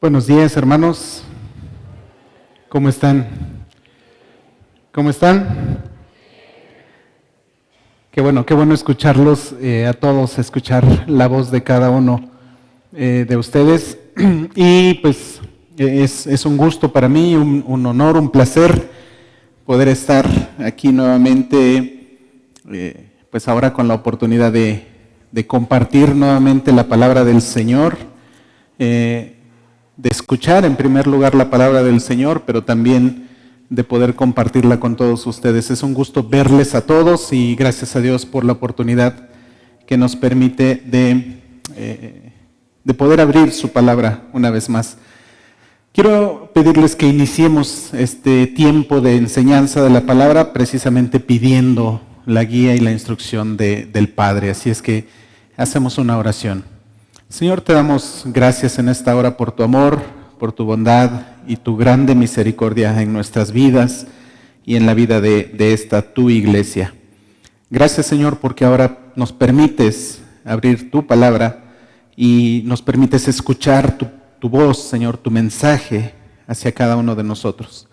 Buenos días, hermanos. ¿Cómo están? ¿Cómo están? Qué bueno escucharlos a todos, escuchar la voz de cada uno de ustedes. Y pues es un gusto para mí, un honor, un placer poder estar aquí nuevamente, pues ahora con la oportunidad de compartir nuevamente la palabra del Señor, de escuchar en primer lugar la palabra del Señor, pero también de poder compartirla con todos ustedes. Es un gusto verles a todos y gracias a Dios por la oportunidad que nos permite de poder abrir su palabra una vez más. Quiero pedirles que iniciemos este tiempo de enseñanza de la palabra precisamente pidiendo la guía y la instrucción del Padre. Así es que hacemos una oración. Señor, te damos gracias en esta hora por tu amor, por tu bondad y tu grande misericordia en nuestras vidas y en la vida de esta tu iglesia. Gracias, Señor, porque ahora nos permites abrir tu palabra y nos permites escuchar tu voz, Señor, tu mensaje hacia cada uno de nosotros.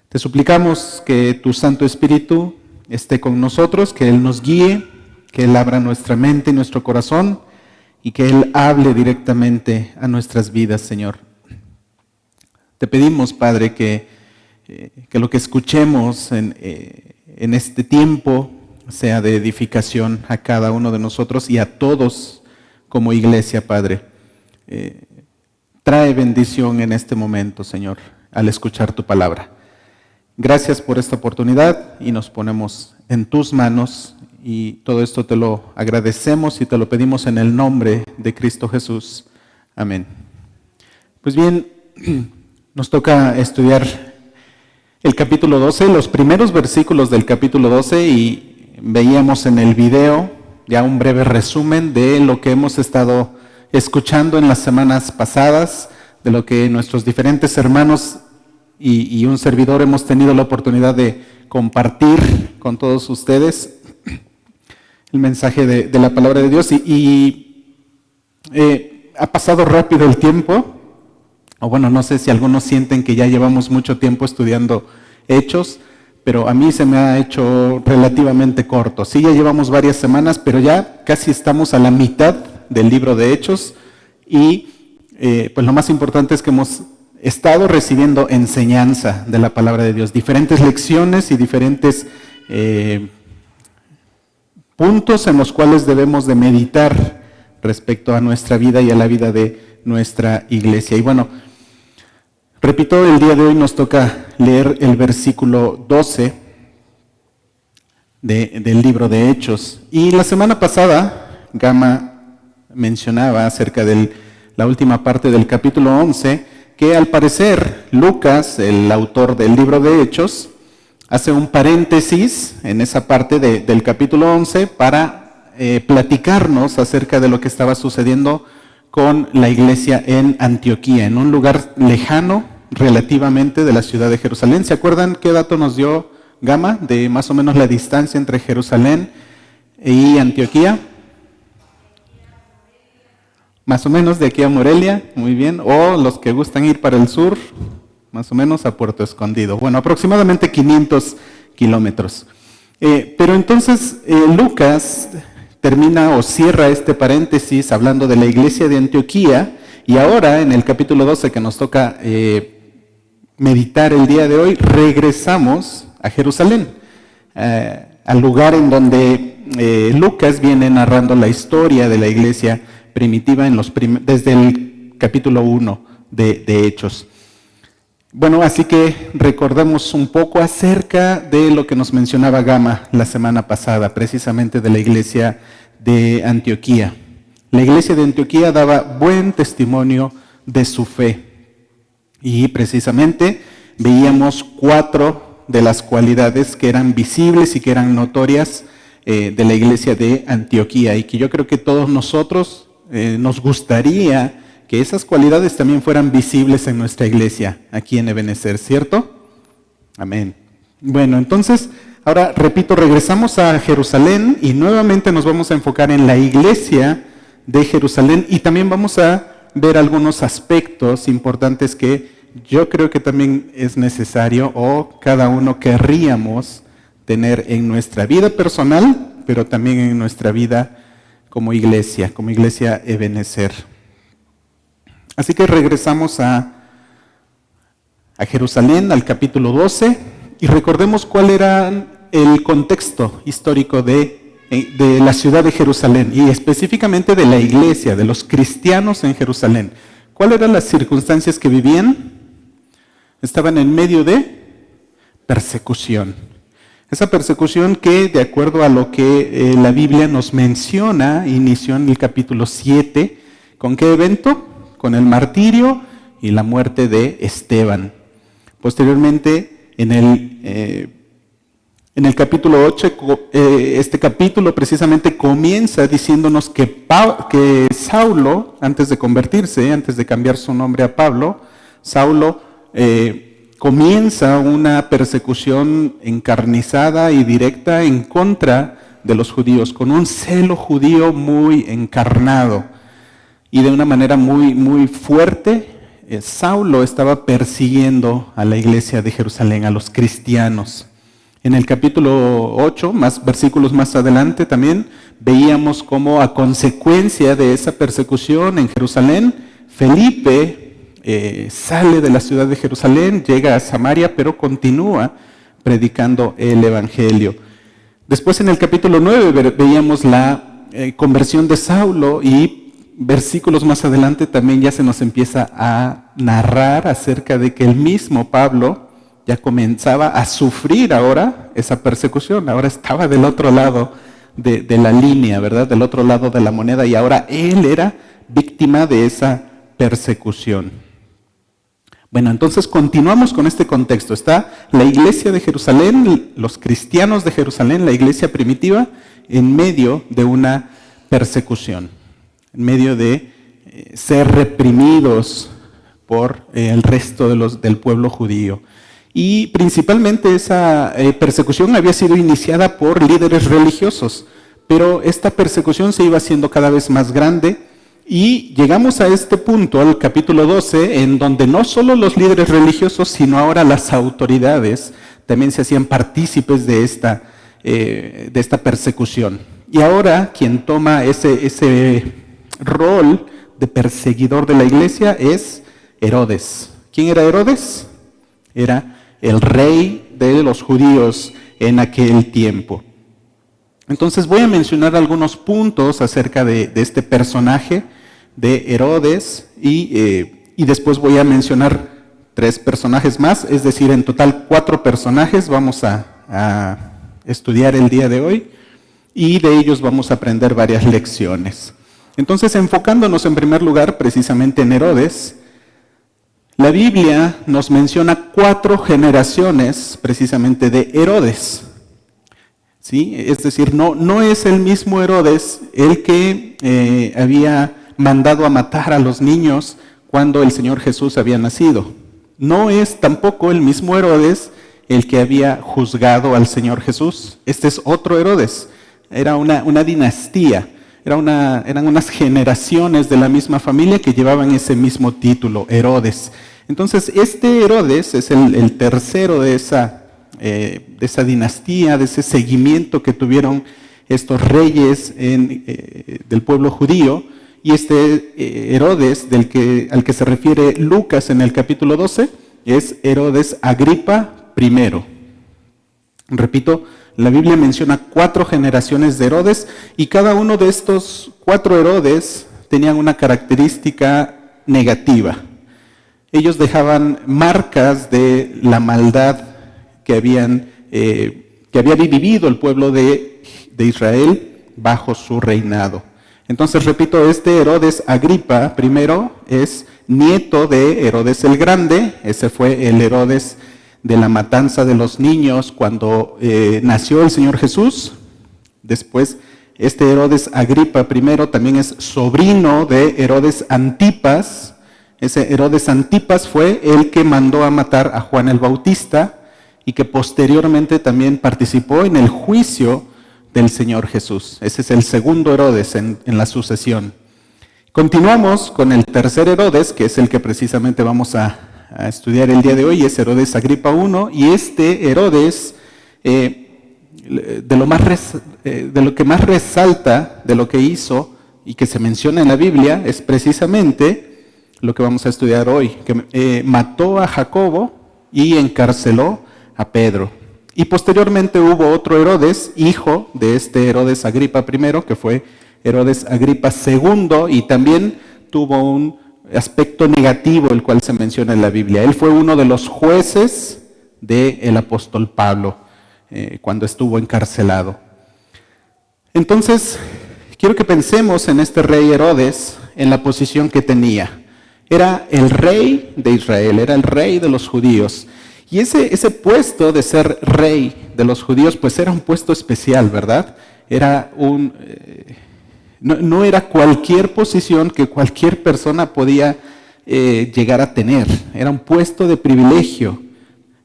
Te suplicamos que tu Santo Espíritu esté con nosotros, que Él nos guíe, que Él abra nuestra mente y nuestro corazón y que Él hable directamente a nuestras vidas, Señor. Te pedimos, Padre, que lo que escuchemos en este tiempo sea de edificación a cada uno de nosotros y a todos como iglesia, Padre. Trae bendición en este momento, Señor, al escuchar tu palabra. Gracias por esta oportunidad y nos ponemos en tus manos y todo esto te lo agradecemos y te lo pedimos en el nombre de Cristo Jesús. Amén. Pues bien, nos toca estudiar el capítulo 12, los primeros versículos del capítulo 12 y veíamos en el video ya un breve resumen de lo que hemos estado escuchando en las semanas pasadas, de lo que nuestros diferentes hermanos y un servidor hemos tenido la oportunidad de compartir con todos ustedes el mensaje de la palabra de Dios ha pasado rápido el tiempo, o bueno, no sé si algunos sienten que ya llevamos mucho tiempo estudiando Hechos, pero a mí se me ha hecho relativamente corto. Sí, ya llevamos varias semanas, pero ya casi estamos a la mitad del libro de Hechos y pues lo más importante es que hemos estado recibiendo enseñanza de la palabra de Dios, diferentes lecciones y diferentes puntos en los cuales debemos de meditar respecto a nuestra vida y a la vida de nuestra iglesia. Y bueno, repito, el día de hoy nos toca leer el versículo 12 del libro de Hechos. Y la semana pasada, Gama mencionaba acerca de la última parte del capítulo 11, que al parecer Lucas, el autor del libro de Hechos, hace un paréntesis en esa parte del capítulo 11 para platicarnos acerca de lo que estaba sucediendo con la iglesia en Antioquía, en un lugar lejano relativamente de la ciudad de Jerusalén. ¿Se acuerdan qué dato nos dio Gama de más o menos la distancia entre Jerusalén y Antioquía? Más o menos de aquí a Morelia, muy bien, o los que gustan ir para el sur, más o menos a Puerto Escondido. Bueno, aproximadamente 500 kilómetros. Pero entonces Lucas termina o cierra este paréntesis hablando de la iglesia de Antioquía y ahora en el capítulo 12 que nos toca meditar el día de hoy, regresamos a Jerusalén, al lugar en donde Lucas viene narrando la historia de la iglesia primitiva desde el capítulo 1 de Hechos. Bueno, así que recordemos un poco acerca de lo que nos mencionaba Gama la semana pasada, precisamente de la iglesia de Antioquía. La iglesia de Antioquía daba buen testimonio de su fe y precisamente veíamos 4 de las cualidades que eran visibles y que eran notorias de la iglesia de Antioquía y que yo creo que todos nosotros nos gustaría que esas cualidades también fueran visibles en nuestra iglesia, aquí en Ebenezer, ¿cierto? Amén. Bueno, entonces, ahora repito, regresamos a Jerusalén y nuevamente nos vamos a enfocar en la iglesia de Jerusalén y también vamos a ver algunos aspectos importantes que yo creo que también es necesario o cada uno querríamos tener en nuestra vida personal, pero también en nuestra vida como iglesia Ebenezer. Así que regresamos a Jerusalén, al capítulo 12, y recordemos cuál era el contexto histórico de la ciudad de Jerusalén, y específicamente de la iglesia, de los cristianos en Jerusalén. ¿Cuáles eran las circunstancias que vivían? Estaban en medio de persecución. Esa persecución que, de acuerdo a lo que la Biblia nos menciona, inició en el capítulo 7. ¿Con qué evento? Con el martirio y la muerte de Esteban. Posteriormente, en el capítulo 8, este capítulo precisamente comienza diciéndonos que Saulo, antes de convertirse, antes de cambiar su nombre a Pablo, Saulo comienza una persecución encarnizada y directa en contra de los judíos, con un celo judío muy encarnado y de una manera muy, muy fuerte. Saulo estaba persiguiendo a la iglesia de Jerusalén, a los cristianos. En el capítulo 8, más versículos más adelante también, veíamos cómo a consecuencia de esa persecución en Jerusalén, Felipe sale de la ciudad de Jerusalén, llega a Samaria, pero continúa predicando el evangelio. Después en el capítulo 9 veíamos la conversión de Saulo, y versículos más adelante también ya se nos empieza a narrar acerca de que el mismo Pablo ya comenzaba a sufrir ahora esa persecución. Ahora estaba del otro lado de la línea, ¿verdad? Del otro lado de la moneda, y ahora él era víctima de esa persecución. Bueno, entonces continuamos con este contexto. Está la iglesia de Jerusalén, los cristianos de Jerusalén, la iglesia primitiva, en medio de una persecución, en medio de ser reprimidos por el resto del pueblo judío. Y principalmente esa persecución había sido iniciada por líderes religiosos, pero esta persecución se iba haciendo cada vez más grande. Y llegamos a este punto, al capítulo 12, en donde no solo los líderes religiosos, sino ahora las autoridades también se hacían partícipes de esta persecución. Y ahora quien toma ese rol de perseguidor de la iglesia es Herodes. ¿Quién era Herodes? Era el rey de los judíos en aquel tiempo. Entonces voy a mencionar algunos puntos acerca de este personaje de Herodes y después voy a mencionar 3 personajes más, es decir, en total 4 personajes vamos a estudiar el día de hoy, y de ellos vamos a aprender varias lecciones. Entonces, enfocándonos en primer lugar precisamente en Herodes, la Biblia nos menciona 4 generaciones precisamente de Herodes. ¿Sí? Es decir, no es el mismo Herodes el que había mandado a matar a los niños cuando el Señor Jesús había nacido. No es tampoco el mismo Herodes el que había juzgado al Señor Jesús. Este es otro Herodes. Era una dinastía, eran unas generaciones de la misma familia que llevaban ese mismo título, Herodes. Entonces, este Herodes es el tercero de esa dinastía, de ese seguimiento que tuvieron estos reyes del pueblo judío. Y este Herodes al que se refiere Lucas en el capítulo 12 es Herodes Agripa I. Repito, la Biblia menciona 4 generaciones de Herodes, y cada uno de estos 4 Herodes tenían una característica negativa. Ellos dejaban marcas de la maldad que había vivido el pueblo de Israel bajo su reinado. Entonces, repito, este Herodes Agripa I es nieto de Herodes el Grande. Ese fue el Herodes de la matanza de los niños cuando nació el Señor Jesús. Después, este Herodes Agripa I también es sobrino de Herodes Antipas. Ese Herodes Antipas fue el que mandó a matar a Juan el Bautista y que posteriormente también participó en el juicio del Señor Jesús. Ese es el segundo Herodes en la sucesión. Continuamos con el tercer Herodes, que es el que precisamente vamos a estudiar el día de hoy, es Herodes Agripa I, y este Herodes, de lo que más resalta de lo que hizo y que se menciona en la Biblia, es precisamente lo que vamos a estudiar hoy, que mató a Jacobo y encarceló a Pedro. Y posteriormente hubo otro Herodes, hijo de este Herodes Agripa I, que fue Herodes Agripa II, y también tuvo un aspecto negativo, el cual se menciona en la Biblia. Él fue uno de los jueces del apóstol Pablo cuando estuvo encarcelado. Entonces, quiero que pensemos en este rey Herodes, en la posición que tenía. Era el rey de Israel, era el rey de los judíos. Y ese puesto de ser rey de los judíos, pues era un puesto especial, ¿verdad? Era no era cualquier posición que cualquier persona podía llegar a tener. Era un puesto de privilegio.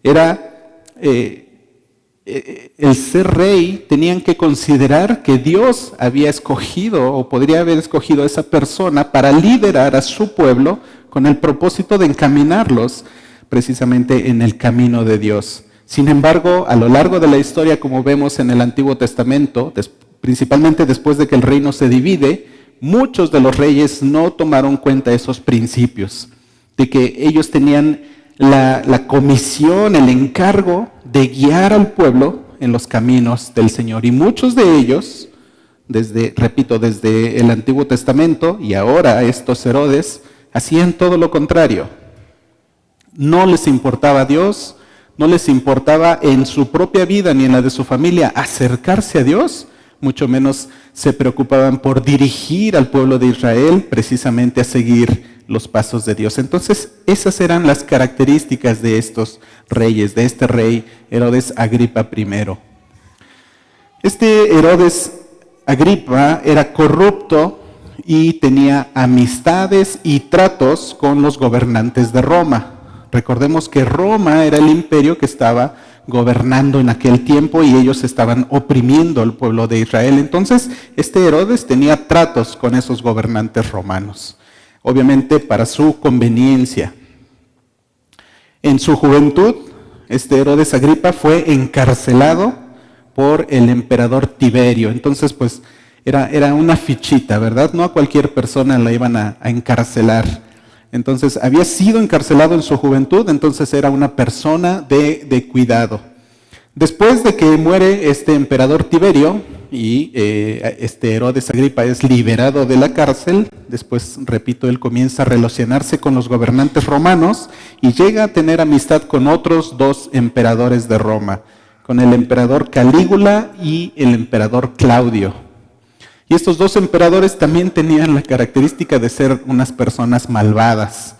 Era el ser rey, tenían que considerar que Dios había escogido o podría haber escogido a esa persona para liderar a su pueblo con el propósito de encaminarlos precisamente en el camino de Dios. Sin embargo, a lo largo de la historia, como vemos en el Antiguo Testamento, principalmente después de que el reino se divide, muchos de los reyes no tomaron cuenta de esos principios, de que ellos tenían la comisión, el encargo de guiar al pueblo en los caminos del Señor. Y muchos de ellos, desde el Antiguo Testamento y ahora estos Herodes, hacían todo lo contrario. No les importaba a Dios, no les importaba en su propia vida ni en la de su familia acercarse a Dios, mucho menos se preocupaban por dirigir al pueblo de Israel precisamente a seguir los pasos de Dios. Entonces, esas eran las características de estos reyes, de este rey Herodes Agripa I. Este Herodes Agripa era corrupto y tenía amistades y tratos con los gobernantes de Roma. Recordemos que Roma era el imperio que estaba gobernando en aquel tiempo y ellos estaban oprimiendo al pueblo de Israel. Entonces, este Herodes tenía tratos con esos gobernantes romanos, obviamente para su conveniencia. En su juventud, este Herodes Agripa fue encarcelado por el emperador Tiberio. Entonces, pues, era una fichita, ¿verdad? No a cualquier persona la iban a encarcelar. Entonces, había sido encarcelado en su juventud, entonces era una persona de cuidado. Después de que muere este emperador Tiberio y este Herodes Agripa es liberado de la cárcel, después, repito, él comienza a relacionarse con los gobernantes romanos y llega a tener amistad con otros dos emperadores de Roma, con el emperador Calígula y el emperador Claudio. Y estos dos emperadores también tenían la característica de ser unas personas malvadas,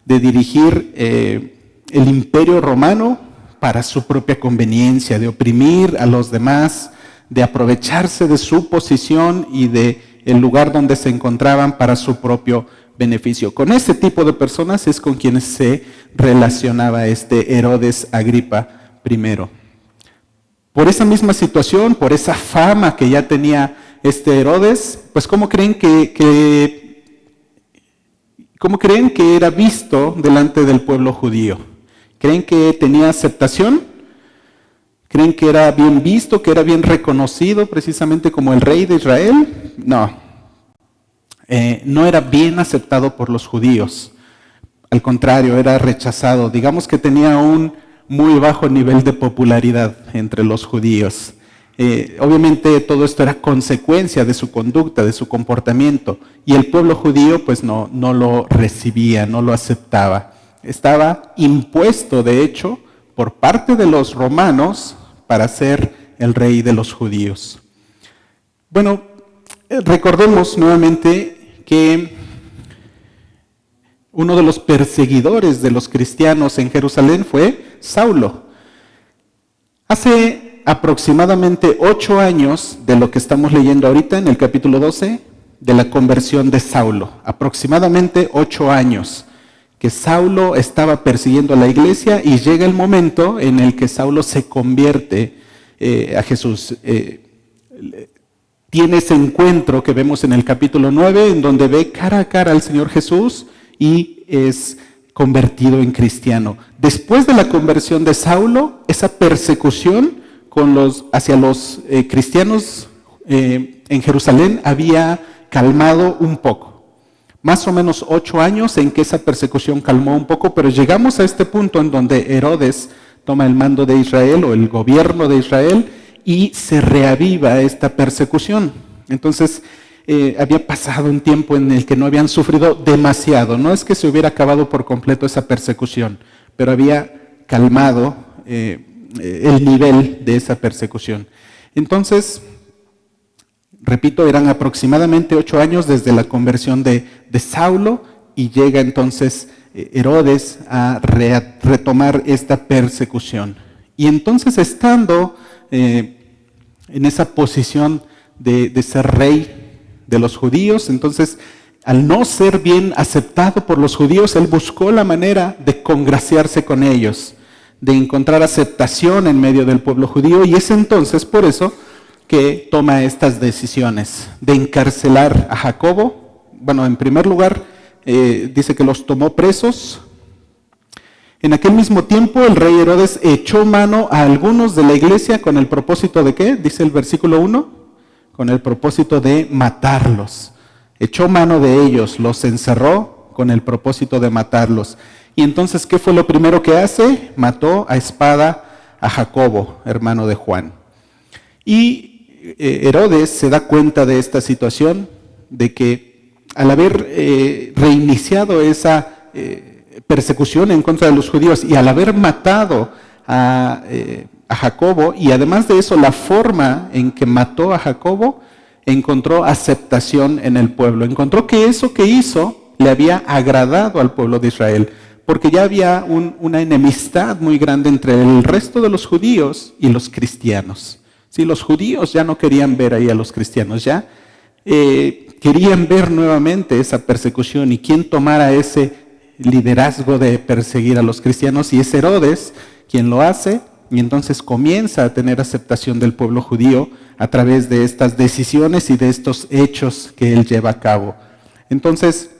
de dirigir el imperio romano para su propia conveniencia, de oprimir a los demás, de aprovecharse de su posición y de el lugar donde se encontraban para su propio beneficio. Con este tipo de personas es con quienes se relacionaba este Herodes Agripa I. Por esa misma situación, por esa fama que ya tenía este Herodes, pues ¿cómo creen que era visto delante del pueblo judío? ¿Creen que tenía aceptación? ¿Creen que era bien visto, que era bien reconocido precisamente como el rey de Israel? No. No era bien aceptado por los judíos. Al contrario, era rechazado. Digamos que tenía un muy bajo nivel de popularidad entre los judíos. Obviamente todo esto era consecuencia de su conducta, de su comportamiento, y el pueblo judío pues no lo recibía, no lo aceptaba. Estaba impuesto, de hecho, por parte de los romanos para ser el rey de los judíos. Bueno, recordemos nuevamente que uno de los perseguidores de los cristianos en Jerusalén fue Saulo. Hace aproximadamente 8 años de lo que estamos leyendo ahorita en el capítulo 12, de la conversión de Saulo. Aproximadamente 8 años que Saulo estaba persiguiendo a la iglesia y llega el momento en el que Saulo se convierte a Jesús. tiene ese encuentro que vemos en el capítulo 9, en donde ve cara a cara al Señor Jesús y es convertido en cristiano. Después de la conversión de Saulo, esa persecución hacia los cristianos en Jerusalén había calmado un poco. Más o menos 8 años en que esa persecución calmó un poco, pero llegamos a este punto en donde Herodes toma el mando de Israel o el gobierno de Israel y se reaviva esta persecución. Entonces, había pasado un tiempo en el que no habían sufrido demasiado. No es que se hubiera acabado por completo esa persecución, pero había calmado el nivel de esa persecución. Entonces, repito, eran aproximadamente 8 años desde la conversión de Saulo y llega entonces Herodes a retomar esta persecución. Y entonces, estando en esa posición de ser rey de los judíos, entonces, al no ser bien aceptado por los judíos, él buscó la manera de congraciarse con ellos, de encontrar aceptación en medio del pueblo judío, y es entonces por eso que toma estas decisiones de encarcelar a Jacobo. Bueno, en primer lugar, dice que los tomó presos. En aquel mismo tiempo, el rey Herodes echó mano a algunos de la iglesia con el propósito de ¿qué? Dice el versículo 1, con el propósito de matarlos. Echó mano de ellos, los encerró con el propósito de matarlos. Y entonces, ¿qué fue lo primero que hace? Mató a espada a Jacobo, hermano de Juan. Y Herodes se da cuenta de esta situación, de que al haber reiniciado esa persecución en contra de los judíos y al haber matado a Jacobo, y además de eso, la forma en que mató a Jacobo, encontró aceptación en el pueblo. Encontró que eso que hizo le había agradado al pueblo de Israel, porque ya había una enemistad muy grande entre el resto de los judíos y los cristianos. Sí, los judíos ya no querían ver ahí a los cristianos, ya querían ver nuevamente esa persecución y quién tomara ese liderazgo de perseguir a los cristianos, y es Herodes quien lo hace. Y entonces comienza a tener aceptación del pueblo judío a través de estas decisiones y de estos hechos que él lleva a cabo. Entonces,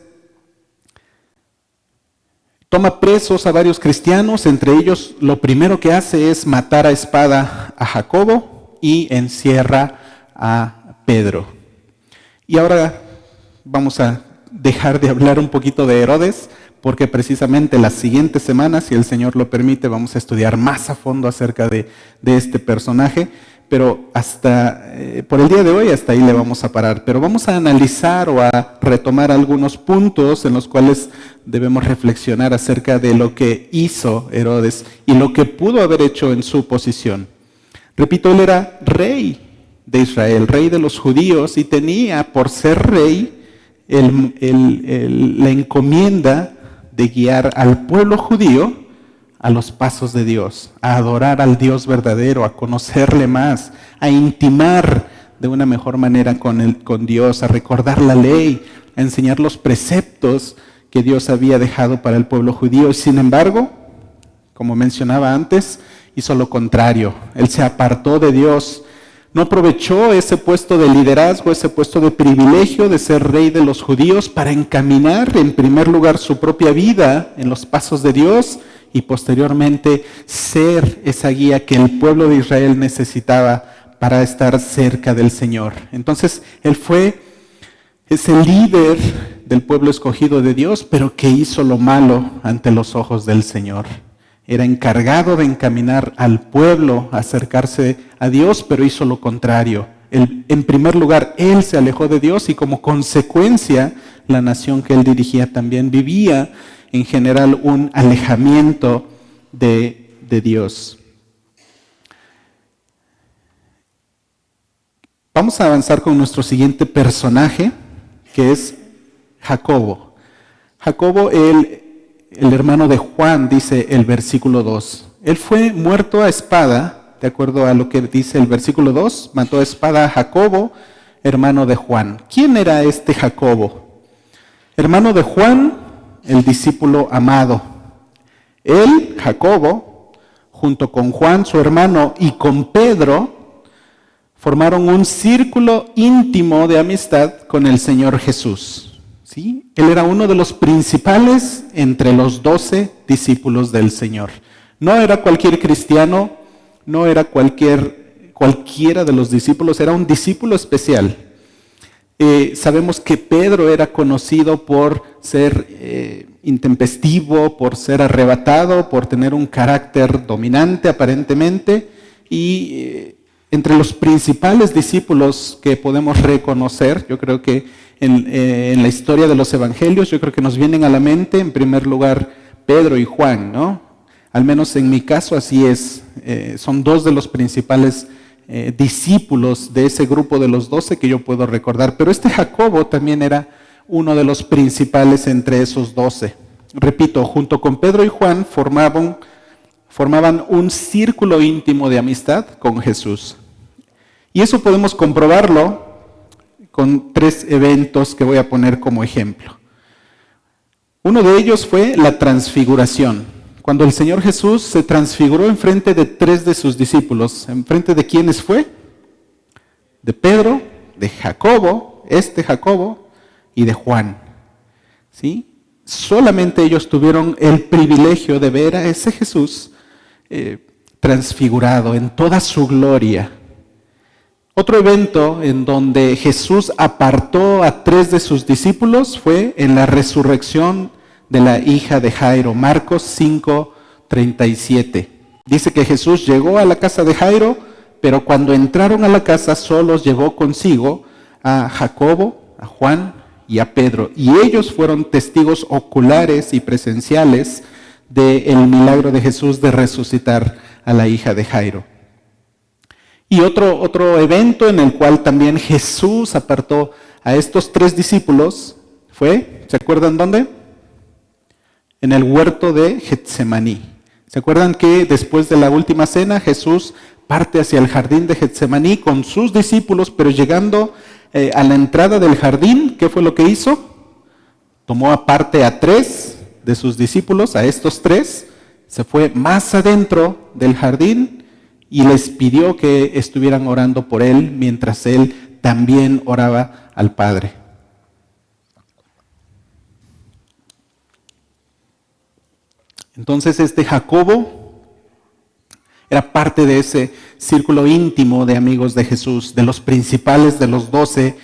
toma presos a varios cristianos, entre ellos lo primero que hace es matar a espada a Jacobo y encierra a Pedro. Y ahora vamos a dejar de hablar un poquito de Herodes, porque precisamente las siguientes semanas, si el Señor lo permite, vamos a estudiar más a fondo acerca de este personaje, pero por el día de hoy hasta ahí le vamos a parar. Pero vamos a analizar o a retomar algunos puntos en los cuales debemos reflexionar acerca de lo que hizo Herodes y lo que pudo haber hecho en su posición. Repito, él era rey de Israel, rey de los judíos, y tenía por ser rey la encomienda de guiar al pueblo judío a los pasos de Dios, a adorar al Dios verdadero, a conocerle más, a intimar de una mejor manera con Dios, a recordar la ley, a enseñar los preceptos que Dios había dejado para el pueblo judío. Sin embargo, como mencionaba antes, hizo lo contrario. Él se apartó de Dios. No aprovechó ese puesto de liderazgo, ese puesto de privilegio de ser rey de los judíos para encaminar en primer lugar su propia vida en los pasos de Dios y posteriormente ser esa guía que el pueblo de Israel necesitaba para estar cerca del Señor. Entonces, él fue ese líder del pueblo escogido de Dios, pero que hizo lo malo ante los ojos del Señor. Era encargado de encaminar al pueblo a acercarse a Dios, pero hizo lo contrario. En primer lugar, él se alejó de Dios y como consecuencia, la nación que él dirigía también vivía en general un alejamiento de Dios. Vamos a avanzar con nuestro siguiente personaje, que es Jacobo. Jacobo, el hermano de Juan, dice el versículo 2. Él fue muerto a espada, de acuerdo a lo que dice el versículo 2, mató a espada a Jacobo, hermano de Juan. ¿Quién era este Jacobo? Hermano de Juan, el discípulo amado. Él, Jacobo, junto con Juan, su hermano, y con Pedro, formaron un círculo íntimo de amistad con el Señor Jesús. ¿Sí? Él era uno de los principales entre los 12 discípulos del Señor. No era cualquier cristiano, no era cualquiera de los discípulos, era un discípulo especial. Sabemos que Pedro era conocido por ser intempestivo, por ser arrebatado, por tener un carácter dominante aparentemente, y entre los principales discípulos que podemos reconocer, yo creo que en la historia de los evangelios, yo creo que nos vienen a la mente, en primer lugar, Pedro y Juan, ¿no? Al menos en mi caso así es. Son dos de los principales discípulos de ese grupo de los 12 que yo puedo recordar. Pero este Jacobo también era uno de los principales entre esos 12. Repito, junto con Pedro y Juan formaban un círculo íntimo de amistad con Jesús. Y eso podemos comprobarlo con 3 eventos que voy a poner como ejemplo. Uno de ellos fue la transfiguración. Cuando el Señor Jesús se transfiguró enfrente de 3 de sus discípulos, ¿enfrente de quiénes fue? De Pedro, de Jacobo y de Juan. ¿Sí? Solamente ellos tuvieron el privilegio de ver a ese Jesús transfigurado en toda su gloria. Otro evento en donde Jesús apartó a 3 de sus discípulos fue en la resurrección de la hija de Jairo, Marcos 5:37. Dice que Jesús llegó a la casa de Jairo, pero cuando entraron a la casa solo llevó consigo a Jacobo, a Juan y a Pedro. Y ellos fueron testigos oculares y presenciales del milagro de Jesús de resucitar a la hija de Jairo. Y otro evento en el cual también Jesús apartó a estos 3 discípulos fue, ¿se acuerdan dónde? En el huerto de Getsemaní. ¿Se acuerdan que después de la última cena Jesús parte hacia el jardín de Getsemaní con sus discípulos, pero llegando a la entrada del jardín, ¿qué fue lo que hizo? Tomó aparte a 3 de sus discípulos, a estos 3, se fue más adentro del jardín y les pidió que estuvieran orando por él mientras él también oraba al Padre. Entonces este Jacobo era parte de ese círculo íntimo de amigos de Jesús, de los principales de los 12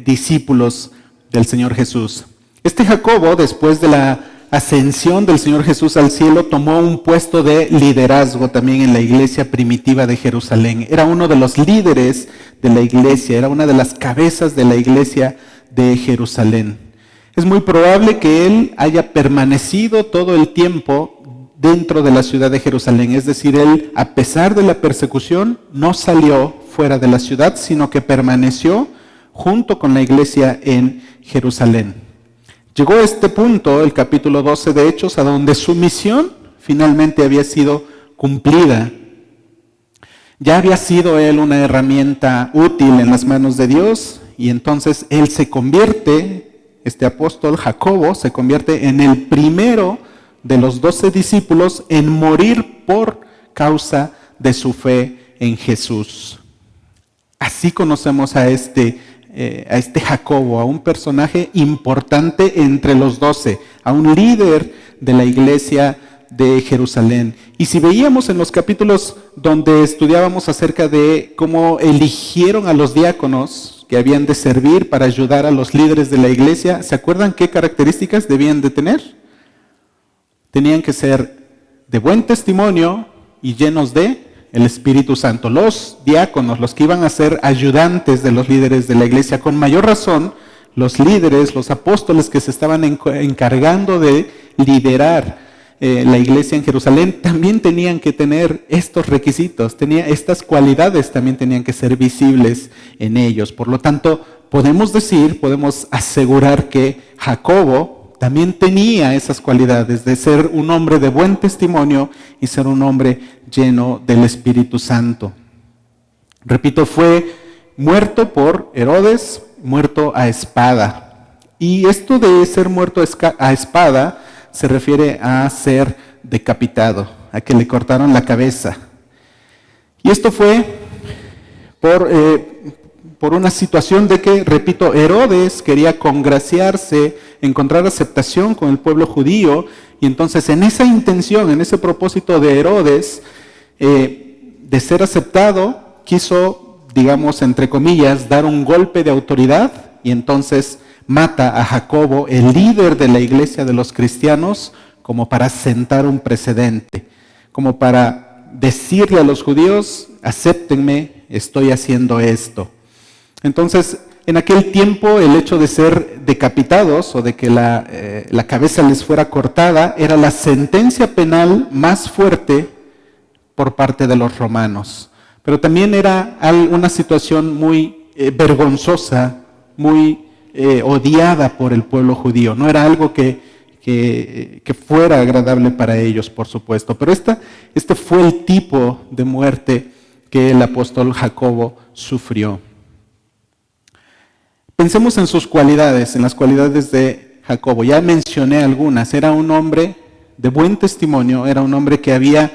discípulos del Señor Jesús. Este Jacobo, después de la ascensión del Señor Jesús al cielo, tomó un puesto de liderazgo también en la iglesia primitiva de Jerusalén. Era uno de los líderes de la iglesia, era una de las cabezas de la iglesia de Jerusalén. Es muy probable que él haya permanecido todo el tiempo dentro de la ciudad de Jerusalén. Es decir, él, a pesar de la persecución, no salió fuera de la ciudad, sino que permaneció junto con la iglesia en Jerusalén. Llegó a este punto, el capítulo 12 de Hechos, a donde su misión finalmente había sido cumplida. Ya había sido él una herramienta útil en las manos de Dios, y entonces él se convierte, este apóstol Jacobo, se convierte en el primero de los 12 discípulos en morir por causa de su fe en Jesús. Así conocemos a este Jacobo, a un personaje importante entre los 12, a un líder de la iglesia de Jerusalén. Y si veíamos en los capítulos donde estudiábamos acerca de cómo eligieron a los diáconos que habían de servir para ayudar a los líderes de la iglesia, ¿se acuerdan qué características debían de tener? Tenían que ser de buen testimonio y llenos de el Espíritu Santo. Los diáconos, los que iban a ser ayudantes de los líderes de la iglesia, con mayor razón, los líderes, los apóstoles que se estaban encargando de liderar la iglesia en Jerusalén, también tenían que tener estos requisitos, estas cualidades también tenían que ser visibles en ellos. Por lo tanto, podemos asegurar que Jacobo también tenía esas cualidades de ser un hombre de buen testimonio y ser un hombre lleno del Espíritu Santo. Repito, fue muerto por Herodes, muerto a espada. Y esto de ser muerto a espada se refiere a ser decapitado, a que le cortaron la cabeza. Y esto fue por una situación de que, repito, Herodes quería congraciarse, encontrar aceptación con el pueblo judío, y entonces en esa intención, en ese propósito de Herodes, de ser aceptado, quiso, digamos, entre comillas, dar un golpe de autoridad, y entonces mata a Jacobo, el líder de la iglesia de los cristianos, como para sentar un precedente, como para decirle a los judíos, acéptenme, estoy haciendo esto. Entonces, en aquel tiempo, el hecho de ser decapitados o de que la cabeza les fuera cortada era la sentencia penal más fuerte por parte de los romanos. Pero también era una situación muy vergonzosa, muy odiada por el pueblo judío. No era algo que fuera agradable para ellos, por supuesto. Pero este fue el tipo de muerte que el apóstol Jacobo sufrió. Pensemos en sus cualidades, en las cualidades de Jacobo. Ya mencioné algunas. Era un hombre de buen testimonio, era un hombre que había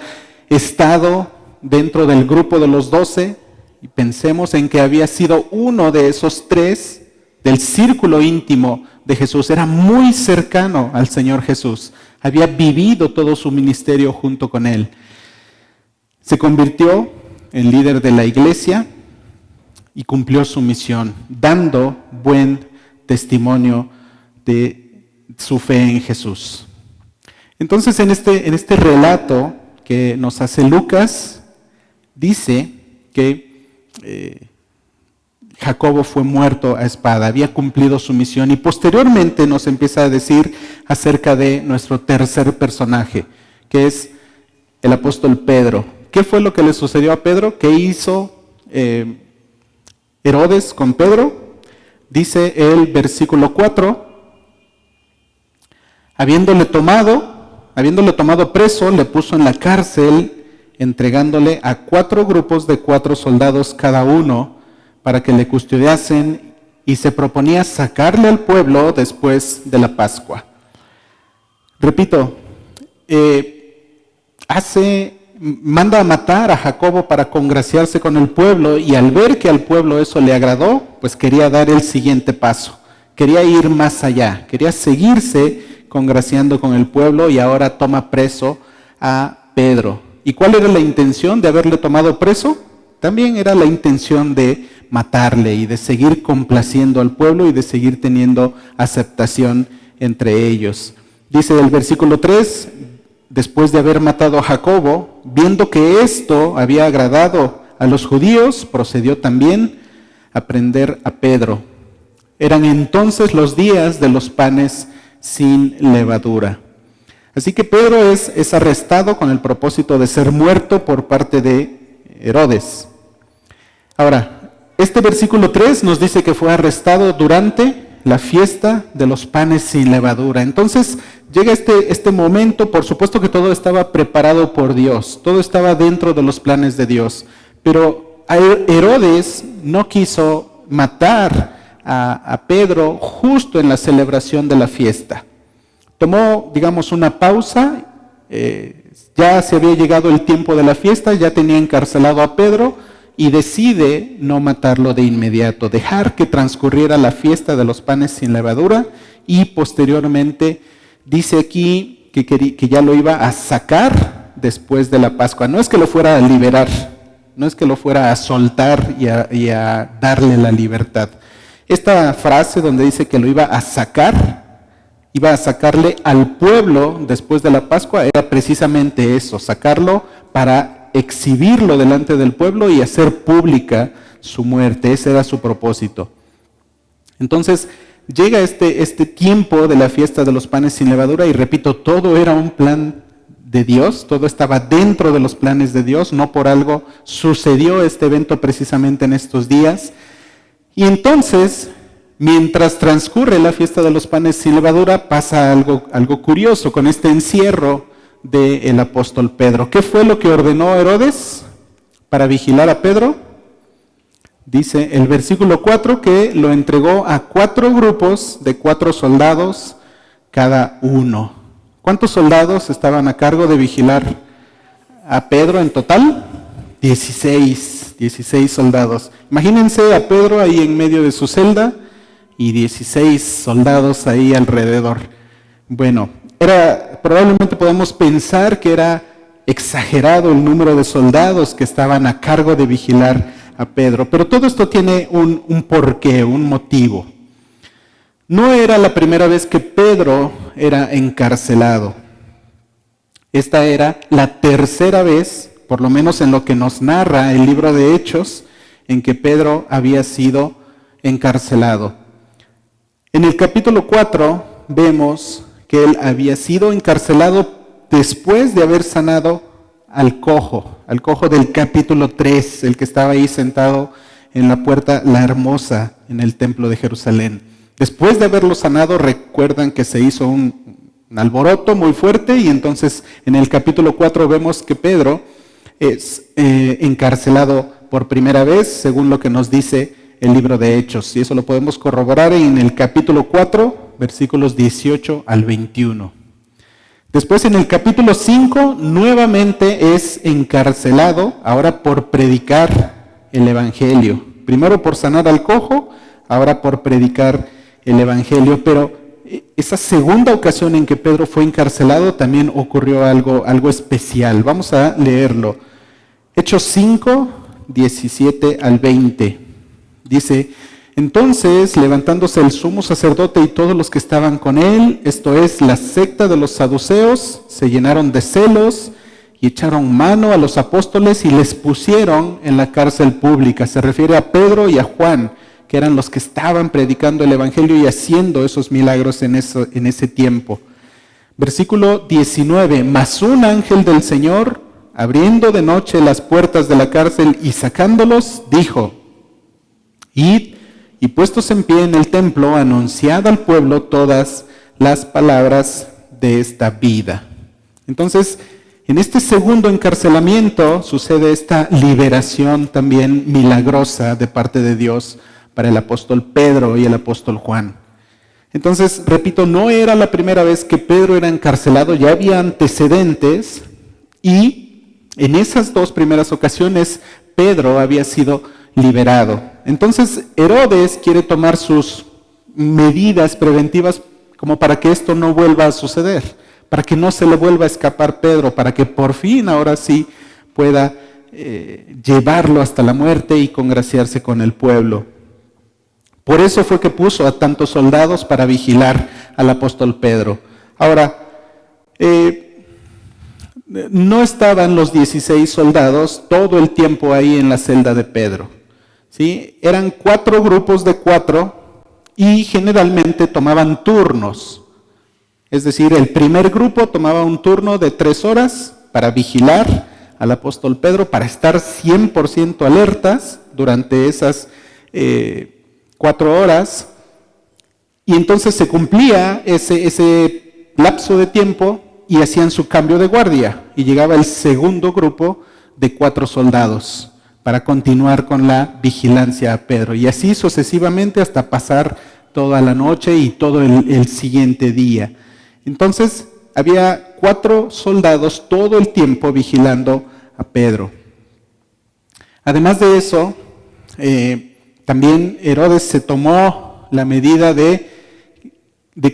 estado dentro del grupo de los 12, y pensemos en que había sido uno de esos 3 del círculo íntimo de Jesús. Era muy cercano al Señor Jesús. Había vivido todo su ministerio junto con él. Se convirtió en líder de la iglesia y cumplió su misión, dando buen testimonio de su fe en Jesús. Entonces, en este relato que nos hace Lucas, dice que Jacobo fue muerto a espada, había cumplido su misión, y posteriormente nos empieza a decir acerca de nuestro tercer personaje, que es el apóstol Pedro. ¿Qué fue lo que le sucedió a Pedro? ¿Qué hizo Herodes con Pedro? Dice el versículo 4, habiéndole tomado preso, le puso en la cárcel, entregándole a 4 grupos de 4 soldados cada uno, para que le custodiasen, y se proponía sacarle al pueblo después de la Pascua. Repito, manda a matar a Jacobo para congraciarse con el pueblo, y al ver que al pueblo eso le agradó, pues quería dar el siguiente paso, quería ir más allá, quería seguirse congraciando con el pueblo, y ahora toma preso a Pedro. ¿Y cuál era la intención de haberle tomado preso? También era la intención de matarle y de seguir complaciendo al pueblo y de seguir teniendo aceptación entre ellos. Dice el versículo 3, después de haber matado a Jacobo, viendo que esto había agradado a los judíos, procedió también a prender a Pedro. Eran entonces los días de los panes sin levadura. Así que Pedro es arrestado con el propósito de ser muerto por parte de Herodes. Ahora, este versículo 3 nos dice que fue arrestado durante la fiesta de los panes sin levadura. Entonces llega este momento, por supuesto que todo estaba preparado por Dios, todo estaba dentro de los planes de Dios, pero Herodes no quiso matar a Pedro justo en la celebración de la fiesta. Tomó, digamos, una pausa, ya se había llegado el tiempo de la fiesta, ya tenía encarcelado a Pedro, y decide no matarlo de inmediato, dejar que transcurriera la fiesta de los panes sin levadura, y posteriormente dice aquí que ya lo iba a sacar después de la Pascua. No es que lo fuera a liberar, no es que lo fuera a soltar y a darle la libertad. Esta frase donde dice que lo iba a sacarle al pueblo después de la Pascua, era precisamente eso, sacarlo para exhibirlo delante del pueblo y hacer pública su muerte. Ese era su propósito. Entonces llega este tiempo de la fiesta de los panes sin levadura, y repito, todo era un plan de Dios, todo estaba dentro de los planes de Dios, no por algo sucedió este evento precisamente en estos días. Y entonces, mientras transcurre la fiesta de los panes sin levadura, pasa algo curioso con este encierro del apóstol Pedro. ¿Qué fue lo que ordenó Herodes para vigilar a Pedro? Dice el versículo 4 que lo entregó a 4 grupos de 4 soldados cada uno. ¿Cuántos soldados estaban a cargo de vigilar a Pedro en total? 16 16 soldados. Imagínense a Pedro ahí en medio de su celda y 16 soldados ahí alrededor. Bueno, probablemente podemos pensar que era exagerado el número de soldados que estaban a cargo de vigilar a Pedro, pero todo esto tiene un porqué, un motivo. No era la primera vez que Pedro era encarcelado. Esta era la tercera vez, por lo menos en lo que nos narra el libro de Hechos, en que Pedro había sido encarcelado. En el capítulo 4 vemos que él había sido encarcelado después de haber sanado al cojo del capítulo 3, el que estaba ahí sentado en la puerta La Hermosa en el templo de Jerusalén. Después de haberlo sanado, recuerdan que se hizo un alboroto muy fuerte y entonces en el capítulo 4 vemos que Pedro es encarcelado por primera vez, según lo que nos dice el libro de Hechos. Y eso lo podemos corroborar en el capítulo 4, versículos 18 al 21. Después en el capítulo 5 nuevamente es encarcelado, ahora por predicar el evangelio. Primero por sanar al cojo, ahora por predicar el evangelio. Pero esa segunda ocasión en que Pedro fue encarcelado también ocurrió algo especial. Vamos a leerlo. Hechos 5, 17 al 20. Dice: entonces, levantándose el sumo sacerdote y todos los que estaban con él, esto es, la secta de los saduceos, se llenaron de celos y echaron mano a los apóstoles y les pusieron en la cárcel pública. Se refiere a Pedro y a Juan, que eran los que estaban predicando el evangelio y haciendo esos milagros en ese tiempo. Versículo 19, mas un ángel del Señor, abriendo de noche las puertas de la cárcel y sacándolos, dijo: id y puestos en pie en el templo, anunciad al pueblo todas las palabras de esta vida. Entonces, en este segundo encarcelamiento sucede esta liberación también milagrosa de parte de Dios para el apóstol Pedro y el apóstol Juan. Entonces, repito, no era la primera vez que Pedro era encarcelado, ya había antecedentes y en esas dos primeras ocasiones Pedro había sido liberado. Entonces Herodes quiere tomar sus medidas preventivas como para que esto no vuelva a suceder, para que no se le vuelva a escapar Pedro, para que por fin ahora sí pueda llevarlo hasta la muerte y congraciarse con el pueblo. Por eso fue que puso a tantos soldados para vigilar al apóstol Pedro. Ahora, no estaban los 16 soldados todo el tiempo ahí en la celda de Pedro. ¿Sí? Eran 4 grupos de 4 y generalmente tomaban turnos. Es decir, el primer grupo tomaba un turno de 3 horas para vigilar al apóstol Pedro, para estar 100% alertas durante esas 4 horas. Y entonces se cumplía ese lapso de tiempo y hacían su cambio de guardia. Y llegaba el segundo grupo de 4 soldados para continuar con la vigilancia a Pedro. Y así sucesivamente hasta pasar toda la noche y todo el siguiente día. Entonces, había 4 soldados todo el tiempo vigilando a Pedro. Además de eso, también Herodes se tomó la medida de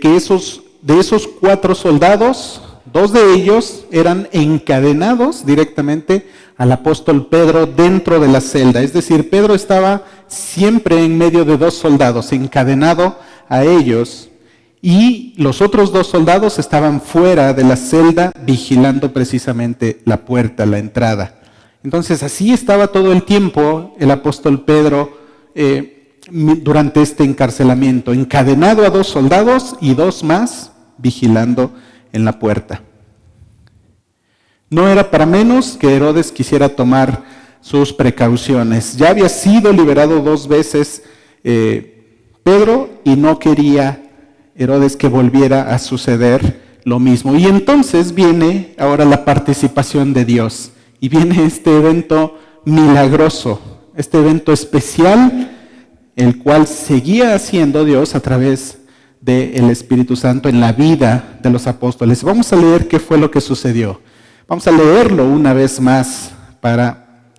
que de esos 4 soldados, 2 de ellos eran encadenados directamente al apóstol Pedro dentro de la celda. Es decir, Pedro estaba siempre en medio de 2 soldados, encadenado a ellos, y los otros 2 soldados estaban fuera de la celda vigilando precisamente la puerta, la entrada. Entonces así estaba todo el tiempo el apóstol Pedro durante este encarcelamiento, encadenado a 2 soldados y 2 más vigilando en la puerta. No era para menos que Herodes quisiera tomar sus precauciones. Ya había sido liberado 2 veces Pedro y no quería Herodes que volviera a suceder lo mismo. Y entonces viene ahora la participación de Dios y viene este evento milagroso, este evento especial, el cual seguía haciendo Dios a través del Espíritu Santo en la vida de los apóstoles. Vamos a leer qué fue lo que sucedió. Vamos a leerlo una vez más para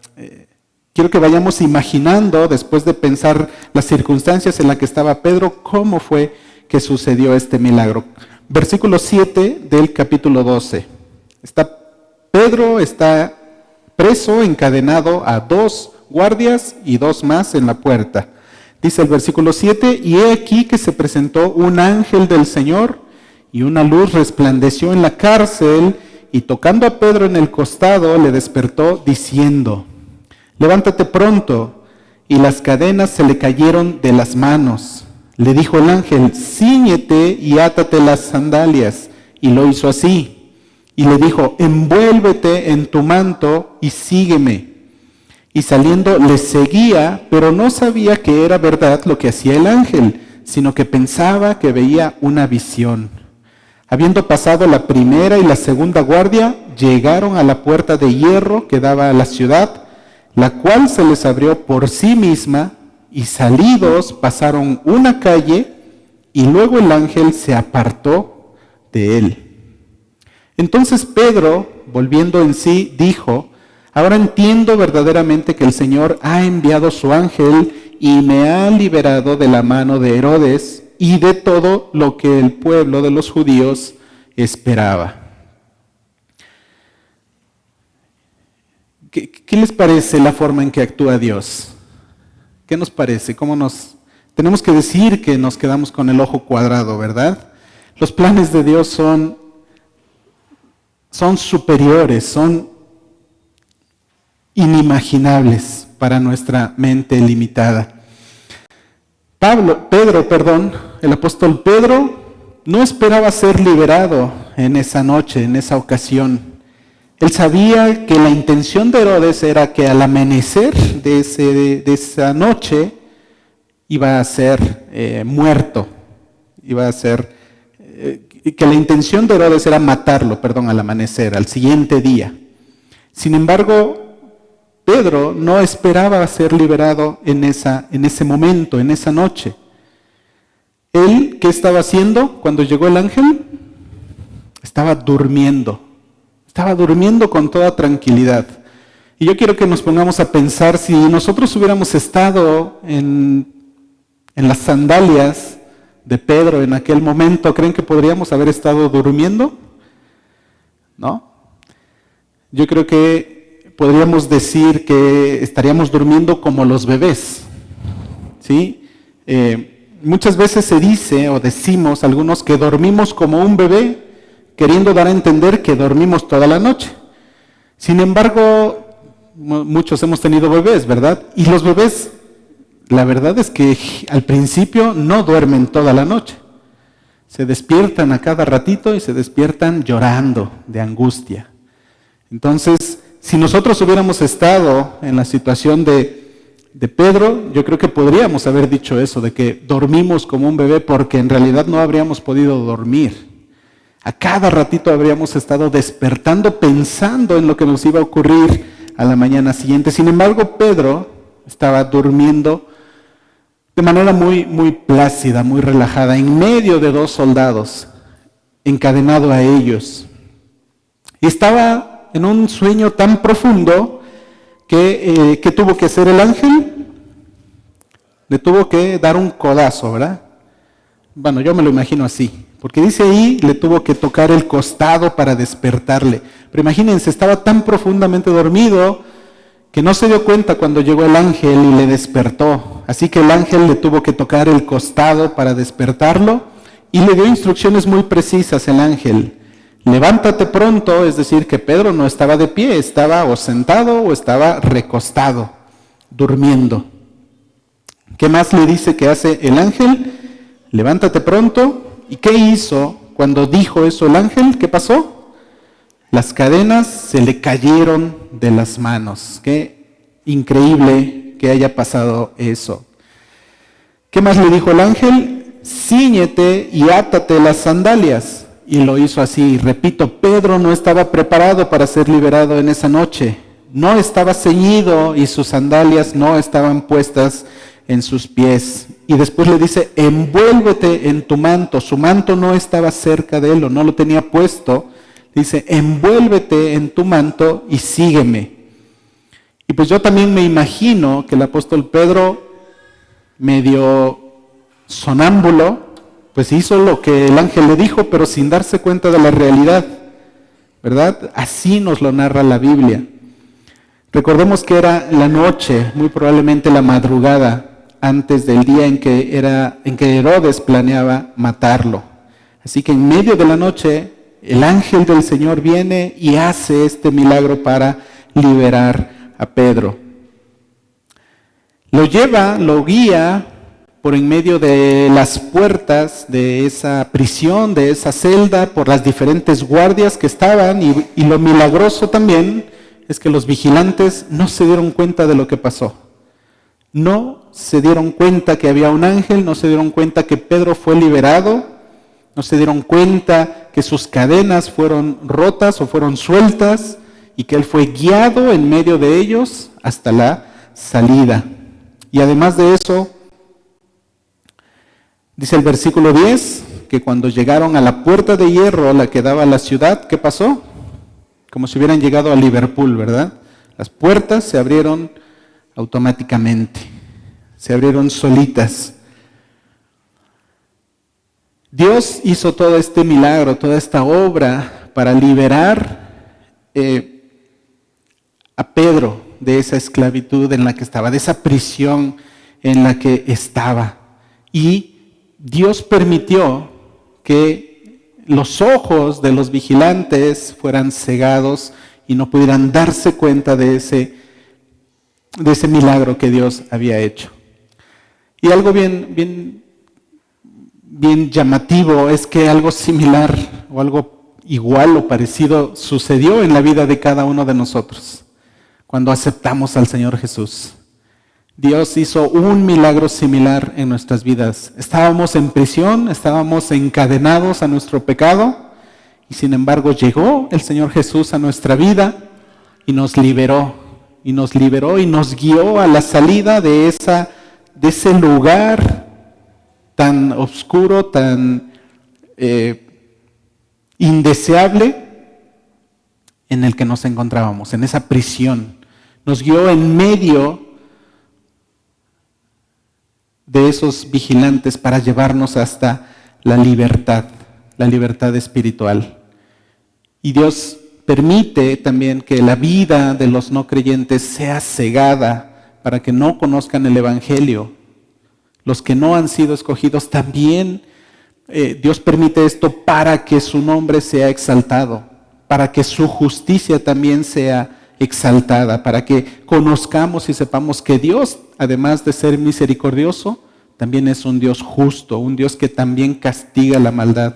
Quiero que vayamos imaginando, después de pensar las circunstancias en las que estaba Pedro, cómo fue que sucedió este milagro. Versículo 7 del capítulo 12. Pedro está preso, encadenado a 2 guardias y 2 más en la puerta. Dice el versículo 7, y he aquí que se presentó un ángel del Señor, y una luz resplandeció en la cárcel, y tocando a Pedro en el costado, le despertó diciendo, levántate pronto. Y las cadenas se le cayeron de las manos. Le dijo el ángel, cíñete y átate las sandalias. Y lo hizo así. Y le dijo, envuélvete en tu manto y sígueme. Y saliendo le seguía, pero no sabía que era verdad lo que hacía el ángel, sino que pensaba que veía una visión. Habiendo pasado la primera y la segunda guardia, llegaron a la puerta de hierro que daba a la ciudad, la cual se les abrió por sí misma, y salidos pasaron una calle, y luego el ángel se apartó de él. Entonces Pedro, volviendo en sí, dijo, ahora entiendo verdaderamente que el Señor ha enviado su ángel y me ha liberado de la mano de Herodes y de todo lo que el pueblo de los judíos esperaba. ¿Qué les parece la forma en que actúa Dios? ¿Qué nos parece? Tenemos que decir que nos quedamos con el ojo cuadrado, ¿verdad? Los planes de Dios son superiores, son inimaginables para nuestra mente limitada. El apóstol Pedro no esperaba ser liberado en esa noche, en esa ocasión. Él sabía que la intención de Herodes era que al amanecer de esa noche iba a ser muerto, que la intención de Herodes era matarlo, al amanecer, al siguiente día. Sin embargo, Pedro no esperaba ser liberado en ese momento, en esa noche. ¿Él qué estaba haciendo cuando llegó el ángel? Estaba durmiendo con toda tranquilidad. Y yo quiero que nos pongamos a pensar, si nosotros hubiéramos estado en las sandalias de Pedro en aquel momento, ¿creen que podríamos haber estado durmiendo? ¿No? Yo creo que podríamos decir que estaríamos durmiendo como los bebés, ¿sí? Muchas veces se dice o decimos algunos que dormimos como un bebé, queriendo dar a entender que dormimos toda la noche. Sin embargo, muchos hemos tenido bebés, ¿verdad? Y los bebés, la verdad es que al principio no duermen toda la noche. Se despiertan a cada ratito y se despiertan llorando de angustia. Entonces, si nosotros hubiéramos estado en la situación de Pedro, yo creo que podríamos haber dicho eso, de que dormimos como un bebé, porque en realidad no habríamos podido dormir. A cada ratito habríamos estado despertando pensando en lo que nos iba a ocurrir a la mañana siguiente. Sin embargo, Pedro estaba durmiendo de manera muy, muy plácida, muy relajada, en medio de 2 soldados, encadenado a ellos. Y estaba en un sueño tan profundo que ¿qué tuvo que hacer el ángel? Le tuvo que dar un codazo, ¿verdad? Bueno, yo me lo imagino así, porque dice ahí, le tuvo que tocar el costado para despertarle. Pero imagínense, estaba tan profundamente dormido que no se dio cuenta cuando llegó el ángel y le despertó. Así que el ángel le tuvo que tocar el costado para despertarlo y le dio instrucciones muy precisas el ángel. Levántate pronto, es decir, que Pedro no estaba de pie, estaba o sentado o estaba recostado, durmiendo. ¿Qué más le dice que hace el ángel? Levántate pronto. ¿Y qué hizo cuando dijo eso el ángel? ¿Qué pasó? Las cadenas se le cayeron de las manos. Qué increíble que haya pasado eso. ¿Qué más le dijo el ángel? Cíñete y átate las sandalias. Y lo hizo así. Repito, Pedro no estaba preparado para ser liberado en esa noche. No estaba ceñido y sus sandalias no estaban puestas en sus pies. Y después le dice, envuélvete en tu manto. Su manto no estaba cerca de él o no lo tenía puesto. Dice, envuélvete en tu manto y sígueme. Y pues yo también me imagino que el apóstol Pedro, medio sonámbulo, pues hizo lo que el ángel le dijo, pero sin darse cuenta de la realidad, ¿verdad? Así nos lo narra la Biblia. Recordemos que era la noche, muy probablemente la madrugada, antes del día en que Herodes planeaba matarlo. Así que en medio de la noche, el ángel del Señor viene y hace este milagro para liberar a Pedro. Lo lleva, lo guía por en medio de las puertas de esa prisión, de esa celda, por las diferentes guardias que estaban, y lo milagroso también es que los vigilantes no se dieron cuenta de lo que pasó. No se dieron cuenta que había un ángel, no se dieron cuenta que Pedro fue liberado, no se dieron cuenta que sus cadenas fueron rotas o fueron sueltas y que él fue guiado en medio de ellos hasta la salida. Y además de eso, dice el versículo 10, que cuando llegaron a la puerta de hierro a la que daba a la ciudad, ¿qué pasó? Como si hubieran llegado a Liverpool, ¿verdad? Las puertas se abrieron automáticamente, se abrieron solitas. Dios hizo todo este milagro, toda esta obra para liberar a Pedro de esa esclavitud en la que estaba, de esa prisión en la que estaba. Y Dios permitió que los ojos de los vigilantes fueran cegados y no pudieran darse cuenta de ese milagro que Dios había hecho. Y algo bien llamativo es que algo similar o algo igual o parecido sucedió en la vida de cada uno de nosotros cuando aceptamos al Señor Jesús. Dios hizo un milagro similar en nuestras vidas. Estábamos en prisión, estábamos encadenados a nuestro pecado, y sin embargo llegó el Señor Jesús a nuestra vida y nos liberó y nos guió a la salida de ese lugar tan oscuro, tan indeseable en el que nos encontrábamos, en esa prisión. Nos guió en medio de esos vigilantes para llevarnos hasta la libertad espiritual. Y Dios permite también que la vida de los no creyentes sea cegada para que no conozcan el Evangelio. Los que no han sido escogidos también, Dios permite esto para que su nombre sea exaltado, para que su justicia también sea exaltada, para que conozcamos y sepamos que Dios, además de ser misericordioso, también es un Dios justo, un Dios que también castiga la maldad.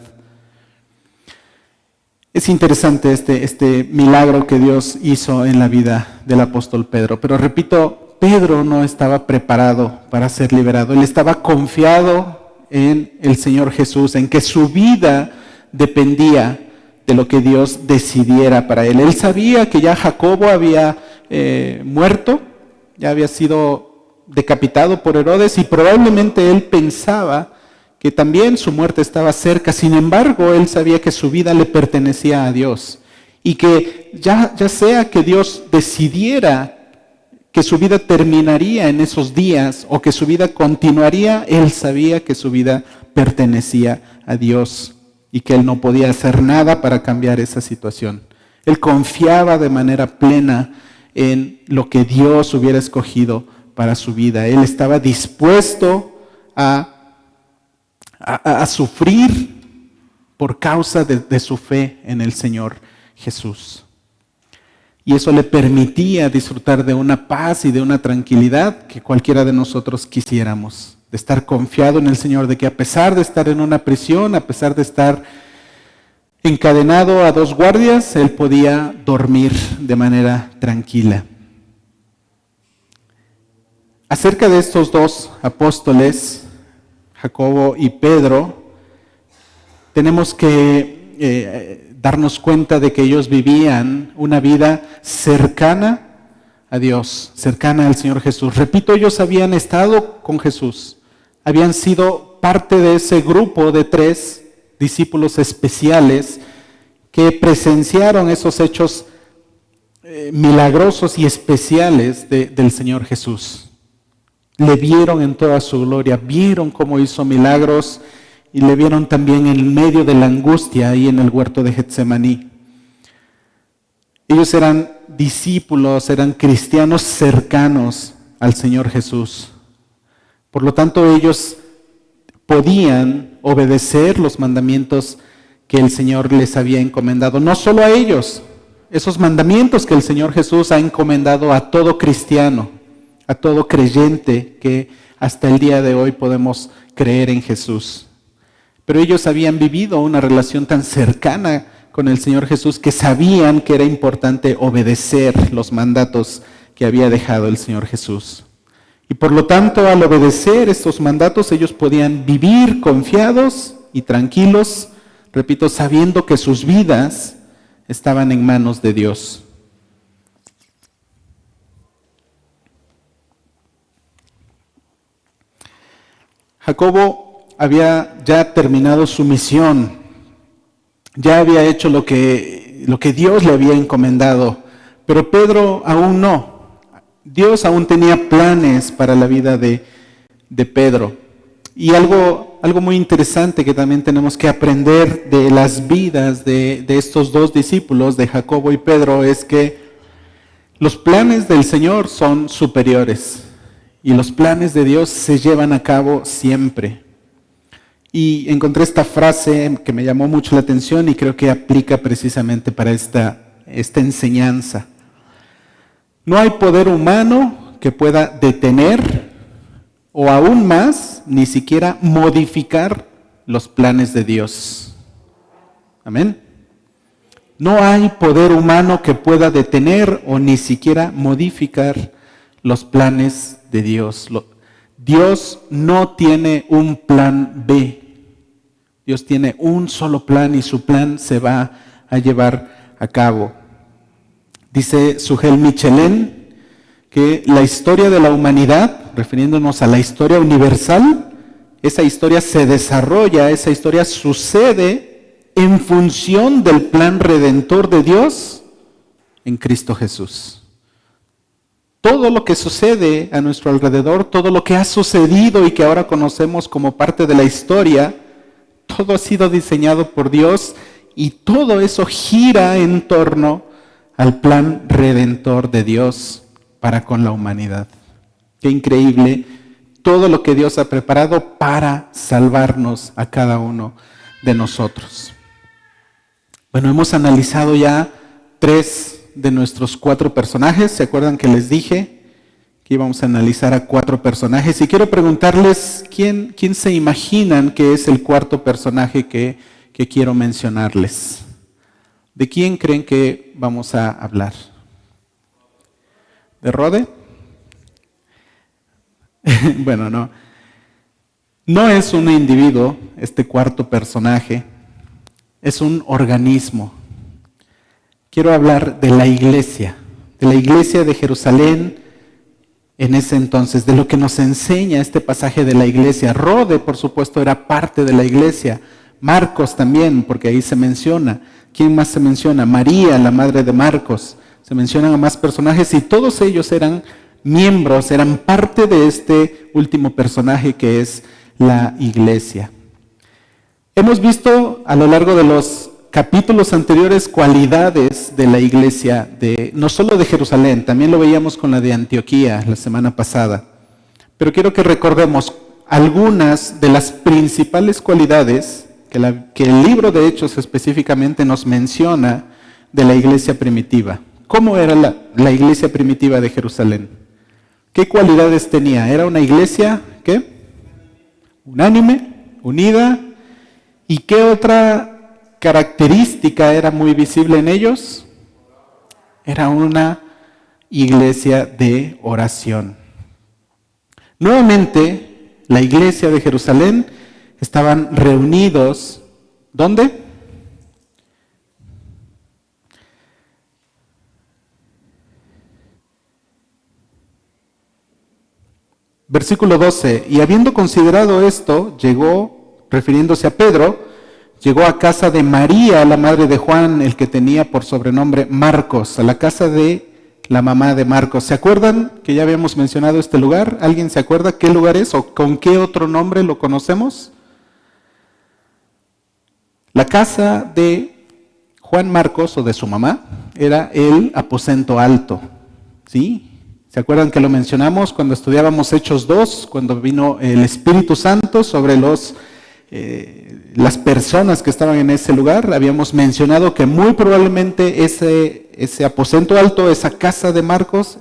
Es interesante este milagro que Dios hizo en la vida del apóstol Pedro, pero repito, Pedro no estaba preparado para ser liberado. Él estaba confiado en el Señor Jesús, en que su vida dependía de lo que Dios decidiera para él. Él sabía que ya Jacobo había muerto, ya había sido decapitado por Herodes, y probablemente él pensaba que también su muerte estaba cerca. Sin embargo, él sabía que su vida le pertenecía a Dios y que ya sea que Dios decidiera que su vida terminaría en esos días o que su vida continuaría, él sabía que su vida pertenecía a Dios y que él no podía hacer nada para cambiar esa situación. Él confiaba de manera plena en lo que Dios hubiera escogido para su vida. Él estaba dispuesto a sufrir por causa de su fe en el Señor Jesús. Y eso le permitía disfrutar de una paz y de una tranquilidad que cualquiera de nosotros quisiéramos, de estar confiado en el Señor, de que a pesar de estar en una prisión, a pesar de estar encadenado a 2 guardias, él podía dormir de manera tranquila. Acerca de estos 2 apóstoles, Jacobo y Pedro, tenemos que darnos cuenta de que ellos vivían una vida cercana a Dios, cercana al Señor Jesús. Repito, ellos habían estado con Jesús, habían sido parte de ese grupo de 3 discípulos especiales que presenciaron esos hechos milagrosos y especiales del Señor Jesús. Le vieron en toda su gloria, vieron cómo hizo milagros y le vieron también en medio de la angustia ahí en el huerto de Getsemaní. Ellos eran discípulos, eran cristianos cercanos al Señor Jesús. Por lo tanto, ellos podían obedecer los mandamientos que el Señor les había encomendado. No solo a ellos, esos mandamientos que el Señor Jesús ha encomendado a todo cristiano, a todo creyente que hasta el día de hoy podemos creer en Jesús. Pero ellos habían vivido una relación tan cercana con el Señor Jesús que sabían que era importante obedecer los mandatos que había dejado el Señor Jesús. Y por lo tanto, al obedecer estos mandatos, ellos podían vivir confiados y tranquilos, repito, sabiendo que sus vidas estaban en manos de Dios. Jacobo había ya terminado su misión, ya había hecho lo que Dios le había encomendado, pero Pedro aún no. Dios aún tenía planes para la vida de Pedro. Y algo muy interesante que también tenemos que aprender de las vidas de estos dos discípulos, de Jacobo y Pedro, es que los planes del Señor son superiores. Y los planes de Dios se llevan a cabo siempre. Y encontré esta frase que me llamó mucho la atención y creo que aplica precisamente para esta enseñanza. No hay poder humano que pueda detener o aún más, ni siquiera modificar los planes de Dios. Amén. No hay poder humano que pueda detener o ni siquiera modificar los planes de Dios. Dios no tiene un plan B. Dios tiene un solo plan y su plan se va a llevar a cabo. Dice Sujel Michelén que la historia de la humanidad, refiriéndonos a la historia universal, esa historia se desarrolla, esa historia sucede en función del plan redentor de Dios en Cristo Jesús. Todo lo que sucede a nuestro alrededor, todo lo que ha sucedido y que ahora conocemos como parte de la historia, todo ha sido diseñado por Dios y todo eso gira en torno al plan redentor de Dios para con la humanidad. Qué increíble todo lo que Dios ha preparado para salvarnos a cada uno de nosotros. Bueno, hemos analizado ya 3 de nuestros 4 personajes. ¿Se acuerdan que les dije que íbamos a analizar a 4 personajes? Y quiero preguntarles, ¿quién se imaginan que es el 4º personaje que quiero mencionarles? ¿De quién creen que vamos a hablar? ¿De Rode? Bueno, no. No es un individuo, este 4º personaje, es un organismo. Quiero hablar de la iglesia de Jerusalén en ese entonces, de lo que nos enseña este pasaje de la iglesia. Rode, por supuesto, era parte de la iglesia. Marcos también, porque ahí se menciona. ¿Quién más se menciona? María, la madre de Marcos. Se mencionan a más personajes y todos ellos eran miembros, eran parte de este último personaje que es la iglesia. Hemos visto a lo largo de los capítulos anteriores cualidades de la iglesia, no solo de Jerusalén, también lo veíamos con la de Antioquía la semana pasada. Pero quiero que recordemos algunas de las principales cualidades que el libro de Hechos específicamente nos menciona de la iglesia primitiva. ¿Cómo era la iglesia primitiva de Jerusalén? ¿Qué cualidades tenía? Era una iglesia, ¿qué? Unánime, unida. ¿Y qué otra característica era muy visible en ellos? Era una iglesia de oración. Nuevamente, la iglesia de Jerusalén estaban reunidos, ¿dónde? Versículo 12, y habiendo considerado esto, llegó, refiriéndose a Pedro, llegó a casa de María, la madre de Juan, el que tenía por sobrenombre Marcos, a la casa de la mamá de Marcos. ¿Se acuerdan que ya habíamos mencionado este lugar? ¿Alguien se acuerda qué lugar es o con qué otro nombre lo conocemos? La casa de Juan Marcos o de su mamá era el aposento alto, ¿sí? ¿Se acuerdan que lo mencionamos cuando estudiábamos Hechos 2, cuando vino el Espíritu Santo sobre las personas que estaban en ese lugar? Habíamos mencionado que muy probablemente ese aposento alto, esa casa de Marcos,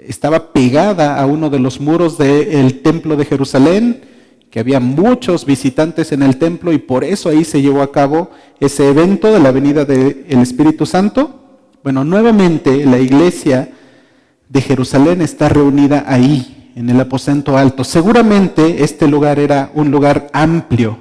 estaba pegada a uno de los muros del templo de Jerusalén, que había muchos visitantes en el templo y por eso ahí se llevó a cabo ese evento de la venida del Espíritu Santo. Bueno, nuevamente la iglesia de Jerusalén está reunida ahí, en el aposento alto. Seguramente este lugar era un lugar amplio,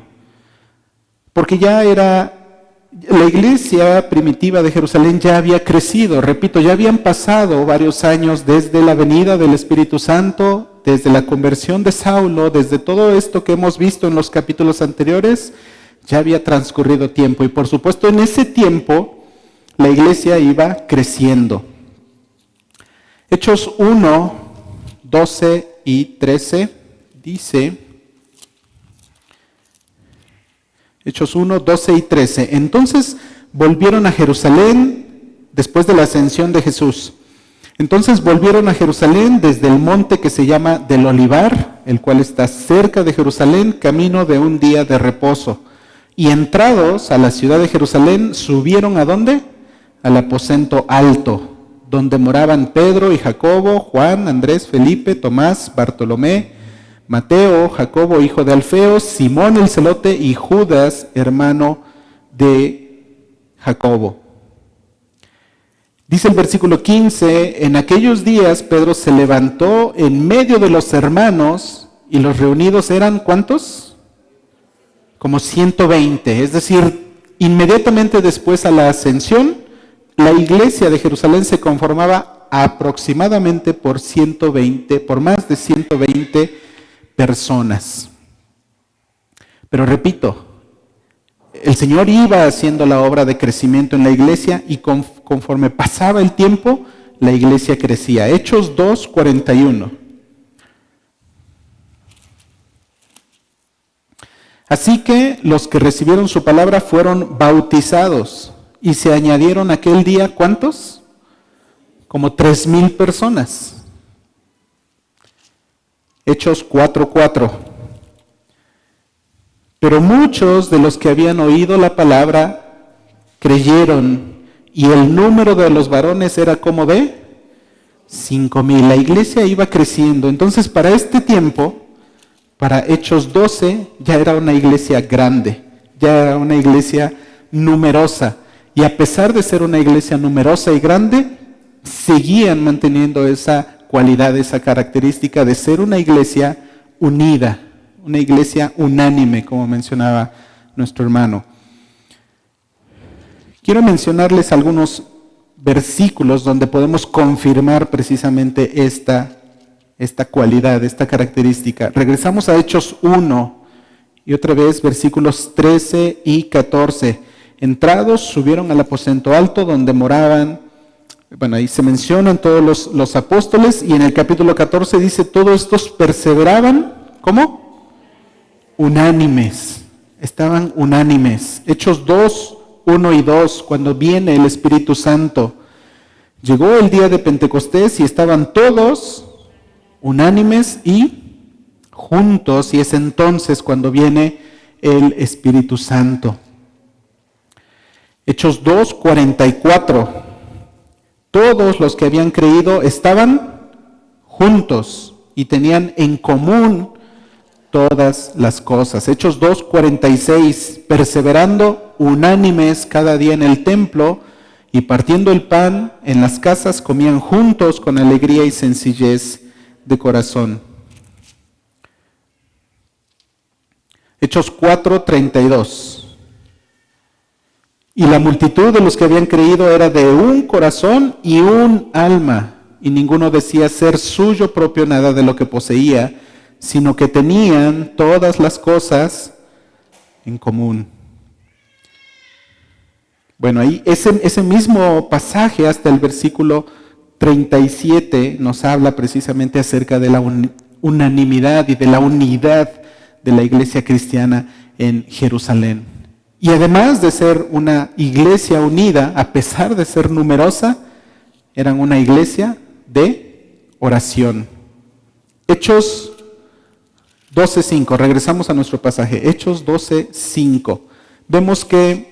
porque la iglesia primitiva de Jerusalén ya había crecido. Repito, ya habían pasado varios años desde la venida del Espíritu Santo, desde la conversión de Saulo, desde todo esto que hemos visto en los capítulos anteriores, ya había transcurrido tiempo. Y por supuesto, en ese tiempo, la iglesia iba creciendo. Hechos 1, 12 y 13 dice, Hechos 1, 12 y 13, entonces volvieron a Jerusalén después de la ascensión de Jesús. Entonces volvieron a Jerusalén desde el monte que se llama del Olivar, el cual está cerca de Jerusalén, camino de un día de reposo. Y entrados a la ciudad de Jerusalén, subieron ¿a dónde? Al aposento alto, donde moraban Pedro y Jacobo, Juan, Andrés, Felipe, Tomás, Bartolomé, Mateo, Jacobo, hijo de Alfeo, Simón el celote y Judas, hermano de Jacobo. Dice el versículo 15, en aquellos días Pedro se levantó en medio de los hermanos y los reunidos eran ¿cuántos? Como 120, es decir, inmediatamente después a la ascensión, la iglesia de Jerusalén se conformaba aproximadamente por más de 120 personas. Pero repito, el Señor iba haciendo la obra de crecimiento en la iglesia y conforme pasaba el tiempo, la iglesia crecía. Hechos 2, 41. Así que los que recibieron su palabra fueron bautizados y se añadieron aquel día, ¿cuántos? Como 3,000 personas. Hechos 4:4. Pero muchos de los que habían oído la palabra creyeron, y el número de los varones era como de 5,000. La iglesia iba creciendo. Entonces, para este tiempo, para Hechos 12, ya era una iglesia grande, ya era una iglesia numerosa. Y a pesar de ser una iglesia numerosa y grande, seguían manteniendo esa cualidad, esa característica de ser una iglesia unida, una iglesia unánime, como mencionaba nuestro hermano. Quiero mencionarles algunos versículos donde podemos confirmar precisamente esta cualidad, esta característica. Regresamos a Hechos 1 y otra vez versículos 13 y 14. Entrados, subieron al aposento alto donde moraban. Bueno, ahí se mencionan todos los apóstoles y en el capítulo 14 dice, todos estos perseveraban, ¿cómo? Unánimes, estaban unánimes. Hechos 2, 1 y 2, cuando viene el Espíritu Santo. Llegó el día de Pentecostés y estaban todos unánimes y juntos, y es entonces cuando viene el Espíritu Santo. Hechos 2, 44. Todos los que habían creído estaban juntos y tenían en común todas las cosas. Hechos 2, 46. Perseverando unánimes cada día en el templo y partiendo el pan en las casas, comían juntos con alegría y sencillez de corazón. Hechos 4, 32. Y la multitud de los que habían creído era de un corazón y un alma, y ninguno decía ser suyo propio nada de lo que poseía, sino que tenían todas las cosas en común. Bueno, ahí ese mismo pasaje hasta el versículo 37 nos habla precisamente acerca de la unanimidad y de la unidad de la iglesia cristiana en Jerusalén. Y además de ser una iglesia unida, a pesar de ser numerosa, eran una iglesia de oración. Hechos 12:5, regresamos a nuestro pasaje, Hechos 12:5. Vemos que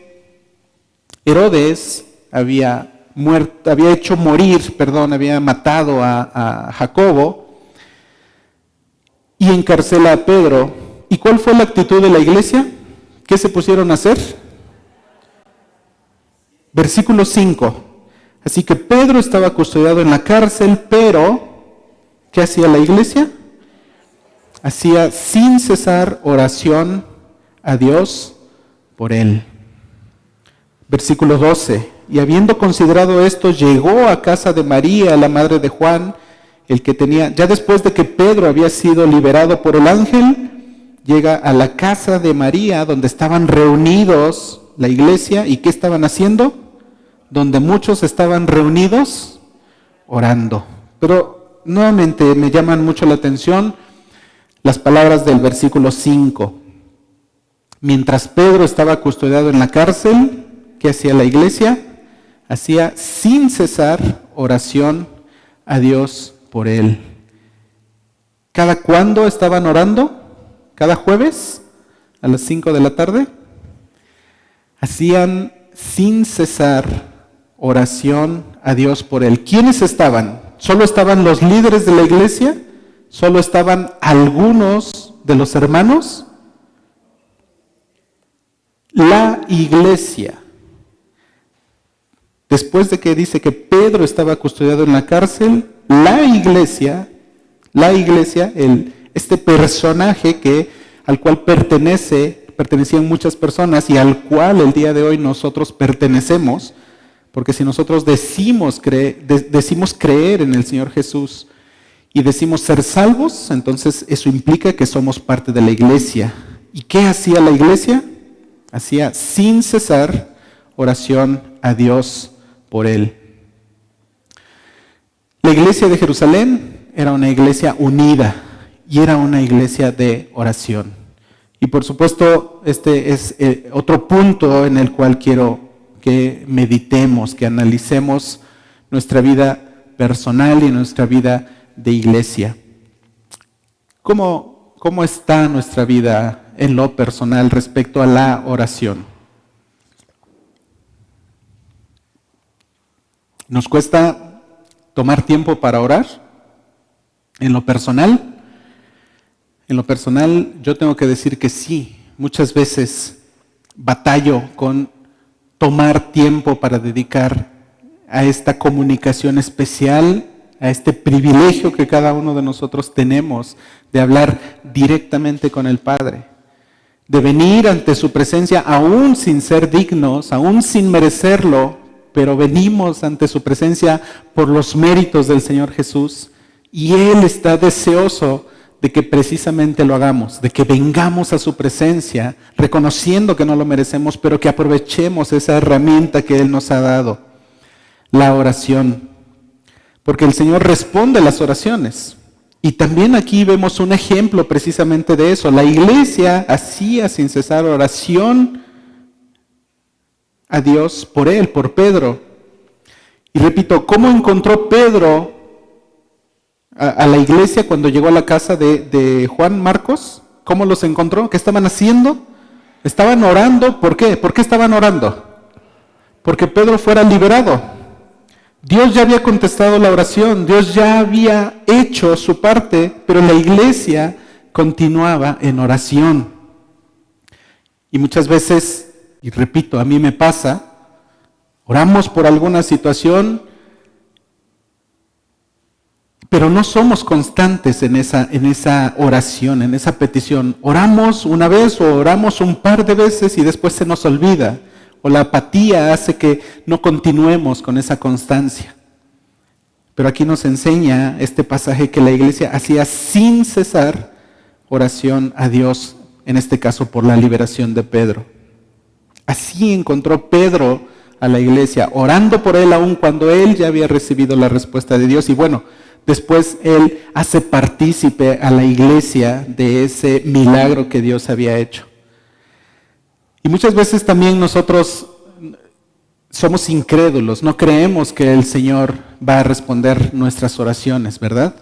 Herodes había matado a Jacobo y encarcela a Pedro. ¿Y cuál fue la actitud de la iglesia? ¿Qué se pusieron a hacer? Versículo 5. Así que Pedro estaba custodiado en la cárcel, pero ¿qué hacía la iglesia? Hacía sin cesar oración a Dios por él. Versículo 12. Y habiendo considerado esto, llegó a casa de María, la madre de Juan, el que tenía, ya después de que Pedro había sido liberado por el ángel, llega a la casa de María, donde estaban reunidos la iglesia. ¿Y qué estaban haciendo? Donde muchos estaban reunidos, orando. Pero nuevamente me llaman mucho la atención las palabras del versículo 5. Mientras Pedro estaba custodiado en la cárcel, ¿qué hacía la iglesia? Hacía sin cesar oración a Dios por él. ¿Cada cuándo estaban orando? ¿Cada jueves a las 5 de la tarde? Hacían sin cesar oración a Dios por él. ¿Quiénes estaban? ¿Solo estaban los líderes de la iglesia? ¿Solo estaban algunos de los hermanos? La iglesia. Después de que dice que Pedro estaba custodiado en la cárcel, la iglesia, este personaje al cual pertenecían muchas personas y al cual el día de hoy nosotros pertenecemos, porque si nosotros decimos creer en el Señor Jesús y decimos ser salvos, entonces eso implica que somos parte de la iglesia. ¿Y qué hacía la iglesia? Hacía sin cesar oración a Dios por él. La iglesia de Jerusalén era una iglesia unida y era una iglesia de oración. Y por supuesto, este es otro punto en el cual quiero que meditemos, que analicemos nuestra vida personal y nuestra vida de iglesia. ¿Cómo está nuestra vida en lo personal respecto a la oración? ¿Nos cuesta tomar tiempo para orar? En lo personal, yo tengo que decir que sí. Muchas veces batallo con tomar tiempo para dedicar a esta comunicación especial, a este privilegio que cada uno de nosotros tenemos de hablar directamente con el Padre, de venir ante su presencia aún sin ser dignos, aún sin merecerlo, pero venimos ante su presencia por los méritos del Señor Jesús, y Él está deseoso de que precisamente lo hagamos, de que vengamos a su presencia, reconociendo que no lo merecemos, pero que aprovechemos esa herramienta que Él nos ha dado, la oración. Porque el Señor responde a las oraciones. Y también aquí vemos un ejemplo precisamente de eso. La iglesia hacía sin cesar oración a Dios por él, por Pedro. Y repito, ¿cómo encontró Pedro a la iglesia cuando llegó a la casa de Juan Marcos? ¿Cómo los encontró? ¿Qué estaban haciendo? Estaban orando. ¿Por qué? ¿Por qué estaban orando? Porque Pedro fuera liberado. Dios ya había contestado la oración, Dios ya había hecho su parte, pero la iglesia continuaba en oración. Y muchas veces, y repito, a mí me pasa, oramos por alguna situación, pero no somos constantes en esa oración, en esa petición. Oramos una vez o oramos un par de veces y después se nos olvida. O la apatía hace que no continuemos con esa constancia. Pero aquí nos enseña este pasaje que la iglesia hacía sin cesar oración a Dios en este caso por la liberación de Pedro. Así encontró Pedro a la iglesia, orando por él aun cuando él ya había recibido la respuesta de Dios. Y bueno, después él hace partícipe a la iglesia de ese milagro que Dios había hecho. Y muchas veces también nosotros somos incrédulos, no creemos que el Señor va a responder nuestras oraciones, ¿verdad?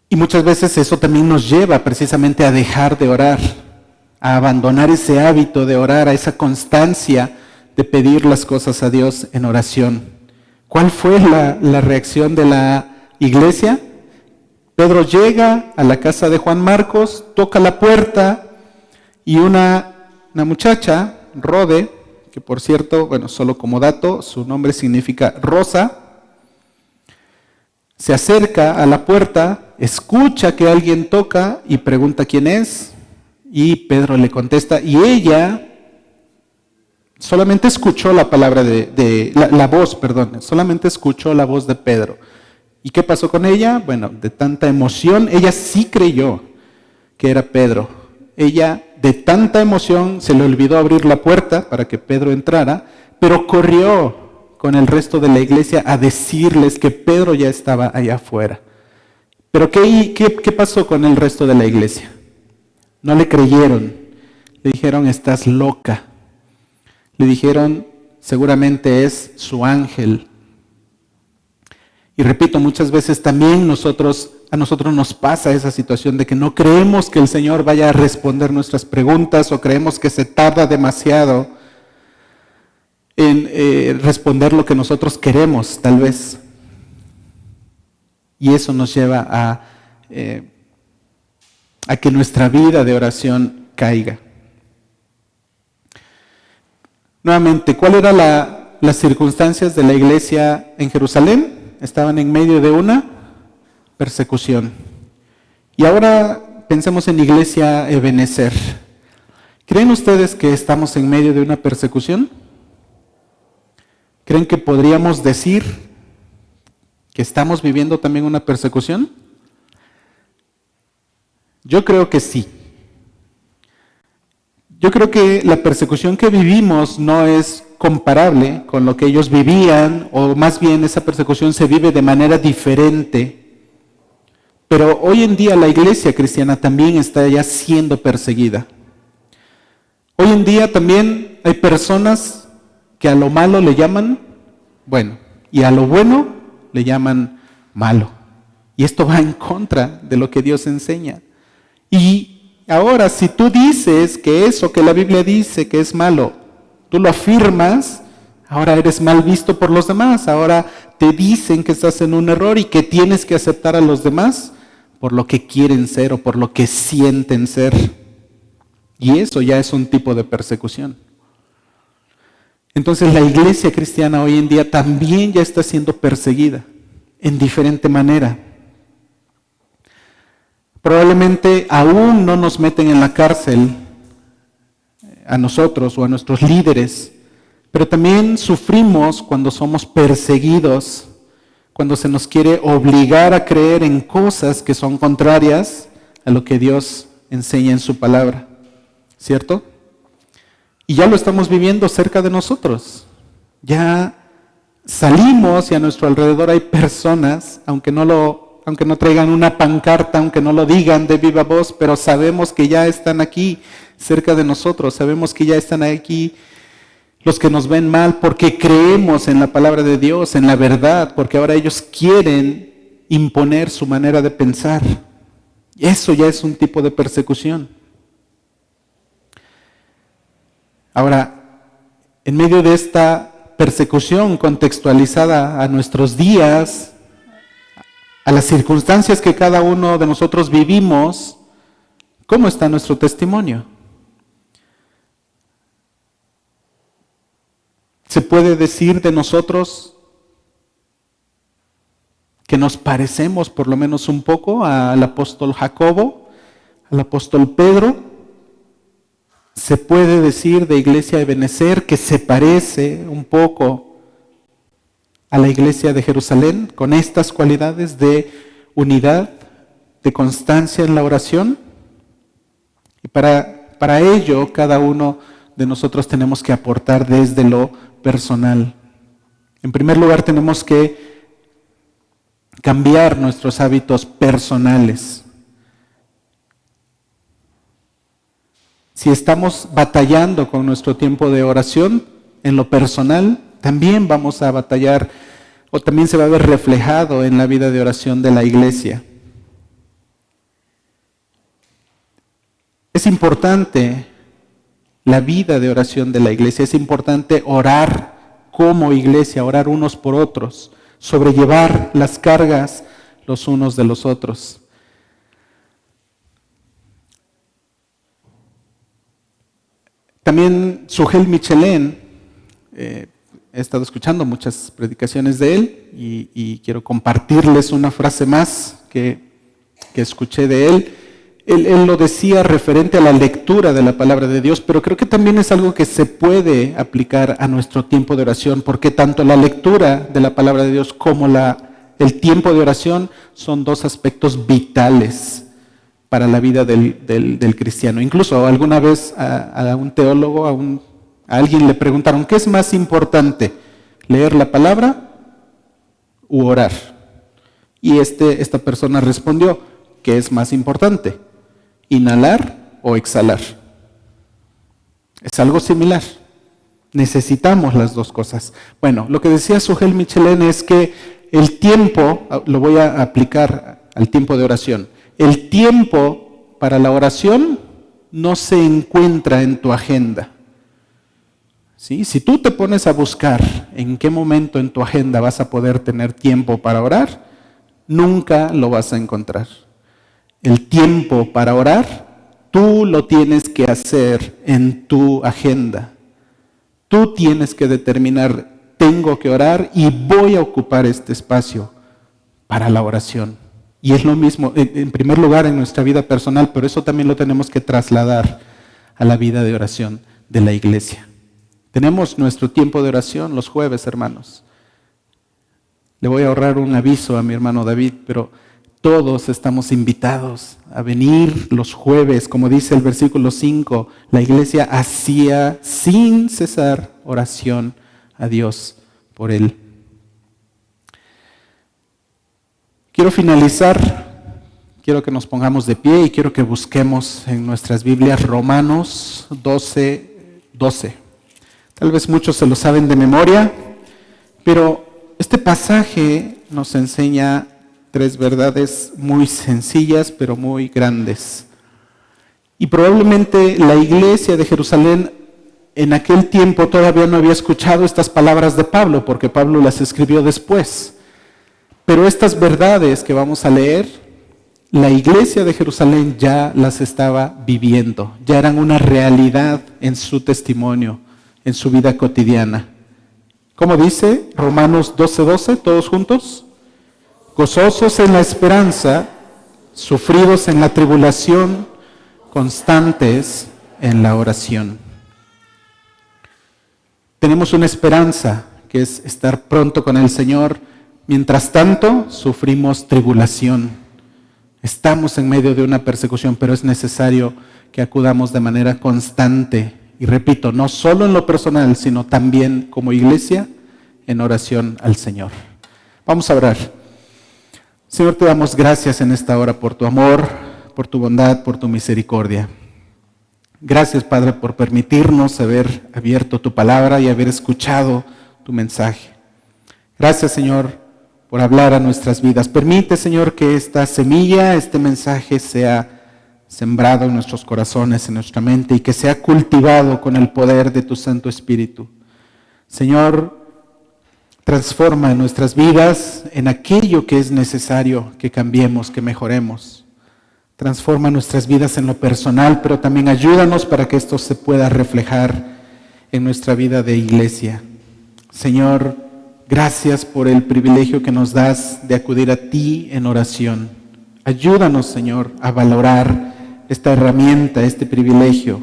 Y muchas veces eso también nos lleva precisamente a dejar de orar, a abandonar ese hábito de orar, a esa constancia de pedir las cosas a Dios en oración. ¿Cuál fue la reacción de la iglesia? Pedro llega a la casa de Juan Marcos, toca la puerta y una muchacha, Rode, que por cierto, bueno, solo como dato, su nombre significa rosa, se acerca a la puerta, escucha que alguien toca y pregunta quién es, y Pedro le contesta, y ella solamente escuchó la palabra solamente escuchó la voz de Pedro. ¿Y qué pasó con ella? Bueno, de tanta emoción, ella sí creyó que era Pedro. Ella, de tanta emoción, se le olvidó abrir la puerta para que Pedro entrara, pero corrió con el resto de la iglesia a decirles que Pedro ya estaba allá afuera. Pero ¿qué pasó con el resto de la iglesia? No le creyeron. Le dijeron, estás loca. Le dijeron, seguramente es su ángel. Y repito, muchas veces también a nosotros nos pasa esa situación de que no creemos que el Señor vaya a responder nuestras preguntas o creemos que se tarda demasiado en responder lo que nosotros queremos, tal vez. Y eso nos lleva a que nuestra vida de oración caiga. Nuevamente, ¿cuál eran las circunstancias de la iglesia en Jerusalén? Estaban en medio de una persecución. Y ahora pensemos en Iglesia Ebenezer. ¿Creen ustedes que estamos en medio de una persecución? ¿Creen que podríamos decir que estamos viviendo también una persecución? Yo creo que sí. Yo creo que la persecución que vivimos no es comparable con lo que ellos vivían, o más bien esa persecución se vive de manera diferente. Pero hoy en día la iglesia cristiana también está ya siendo perseguida. Hoy en día también hay personas que a lo malo le llaman bueno y a lo bueno le llaman malo. Y esto va en contra de lo que Dios enseña. Y ahora, si tú dices que eso que la Biblia dice que es malo, tú lo afirmas, ahora eres mal visto por los demás. Ahora te dicen que estás en un error y que tienes que aceptar a los demás por lo que quieren ser o por lo que sienten ser. Y eso ya es un tipo de persecución. Entonces la iglesia cristiana hoy en día también ya está siendo perseguida en diferente manera. Probablemente aún no nos meten en la cárcel a nosotros o a nuestros líderes, pero también sufrimos cuando somos perseguidos, cuando se nos quiere obligar a creer en cosas que son contrarias a lo que Dios enseña en su palabra, ¿cierto? Y ya lo estamos viviendo cerca de nosotros. Ya salimos y a nuestro alrededor hay personas, aunque no traigan una pancarta, aunque no lo digan de viva voz, pero sabemos que ya están aquí cerca de nosotros, sabemos que ya están aquí los que nos ven mal porque creemos en la palabra de Dios, en la verdad, porque ahora ellos quieren imponer su manera de pensar. Eso ya es un tipo de persecución. Ahora, en medio de esta persecución contextualizada a nuestros días, a las circunstancias que cada uno de nosotros vivimos, ¿cómo está nuestro testimonio? ¿Se puede decir de nosotros que nos parecemos por lo menos un poco al apóstol Jacobo, al apóstol Pedro? ¿Se puede decir de Iglesia Ebenezer que se parece un poco a la iglesia de Jerusalén con estas cualidades de unidad, de constancia en la oración? Para ello, cada uno de nosotros tenemos que aportar desde lo personal. En primer lugar, tenemos que cambiar nuestros hábitos personales. Si estamos batallando con nuestro tiempo de oración, en lo personal, también vamos a batallar, o también se va a ver reflejado en la vida de oración de la iglesia. Es importante la vida de oración de la iglesia, es importante orar como iglesia, orar unos por otros, sobrellevar las cargas los unos de los otros. También Sugel Michelén, he estado escuchando muchas predicaciones de él y quiero compartirles una frase más que escuché de él. Él lo decía referente a la lectura de la palabra de Dios, pero creo que también es algo que se puede aplicar a nuestro tiempo de oración, porque tanto la lectura de la palabra de Dios como el tiempo de oración son dos aspectos vitales para la vida del cristiano. Incluso alguna vez a un teólogo, a alguien le preguntaron, ¿qué es más importante? ¿Leer la palabra u orar? Y esta persona respondió, ¿qué es más importante? ¿Inhalar o exhalar? Es algo similar. Necesitamos las dos cosas. Bueno, lo que decía Sugel Michelén es que el tiempo, lo voy a aplicar al tiempo de oración, el tiempo para la oración no se encuentra en tu agenda. ¿Sí? Si tú te pones a buscar en qué momento en tu agenda vas a poder tener tiempo para orar, nunca lo vas a encontrar. El tiempo para orar, tú lo tienes que hacer en tu agenda. Tú tienes que determinar, tengo que orar y voy a ocupar este espacio para la oración. Y es lo mismo, en primer lugar, en nuestra vida personal, pero eso también lo tenemos que trasladar a la vida de oración de la iglesia. Tenemos nuestro tiempo de oración los jueves, hermanos. Le voy a ahorrar un aviso a mi hermano David, pero todos estamos invitados a venir los jueves, como dice el versículo 5, la iglesia hacía sin cesar oración a Dios por él. Quiero finalizar, quiero que nos pongamos de pie y quiero que busquemos en nuestras Biblias Romanos 12. Tal vez muchos se lo saben de memoria, pero este pasaje nos enseña tres verdades muy sencillas, pero muy grandes. Y probablemente la iglesia de Jerusalén en aquel tiempo todavía no había escuchado estas palabras de Pablo, porque Pablo las escribió después. Pero estas verdades que vamos a leer, la iglesia de Jerusalén ya las estaba viviendo, ya eran una realidad en su testimonio, en su vida cotidiana. ¿Cómo dice Romanos 12:12? ¿Todos juntos? Gozosos en la esperanza, sufridos en la tribulación, constantes en la oración. Tenemos una esperanza que es estar pronto con el Señor. Mientras tanto, sufrimos tribulación. Estamos en medio de una persecución, pero es necesario que acudamos de manera constante. Y repito, no solo en lo personal, sino también como iglesia en oración al Señor. Vamos a orar. Señor, te damos gracias en esta hora por tu amor, por tu bondad, por tu misericordia. Gracias, Padre, por permitirnos haber abierto tu palabra y haber escuchado tu mensaje. Gracias, Señor, por hablar a nuestras vidas. Permite, Señor, que esta semilla, este mensaje sea sembrado en nuestros corazones, en nuestra mente, y que sea cultivado con el poder de tu Santo Espíritu. Señor, transforma nuestras vidas en aquello que es necesario que cambiemos, que mejoremos. Transforma nuestras vidas en lo personal, pero también ayúdanos para que esto se pueda reflejar en nuestra vida de iglesia. Señor, gracias por el privilegio que nos das de acudir a ti en oración. Ayúdanos, Señor, a valorar esta herramienta, este privilegio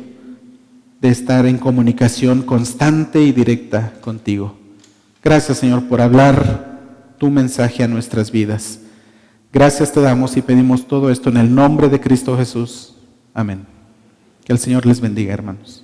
de estar en comunicación constante y directa contigo. Gracias, Señor, por hablar tu mensaje a nuestras vidas. Gracias te damos y pedimos todo esto en el nombre de Cristo Jesús. Amén. Que el Señor les bendiga, hermanos.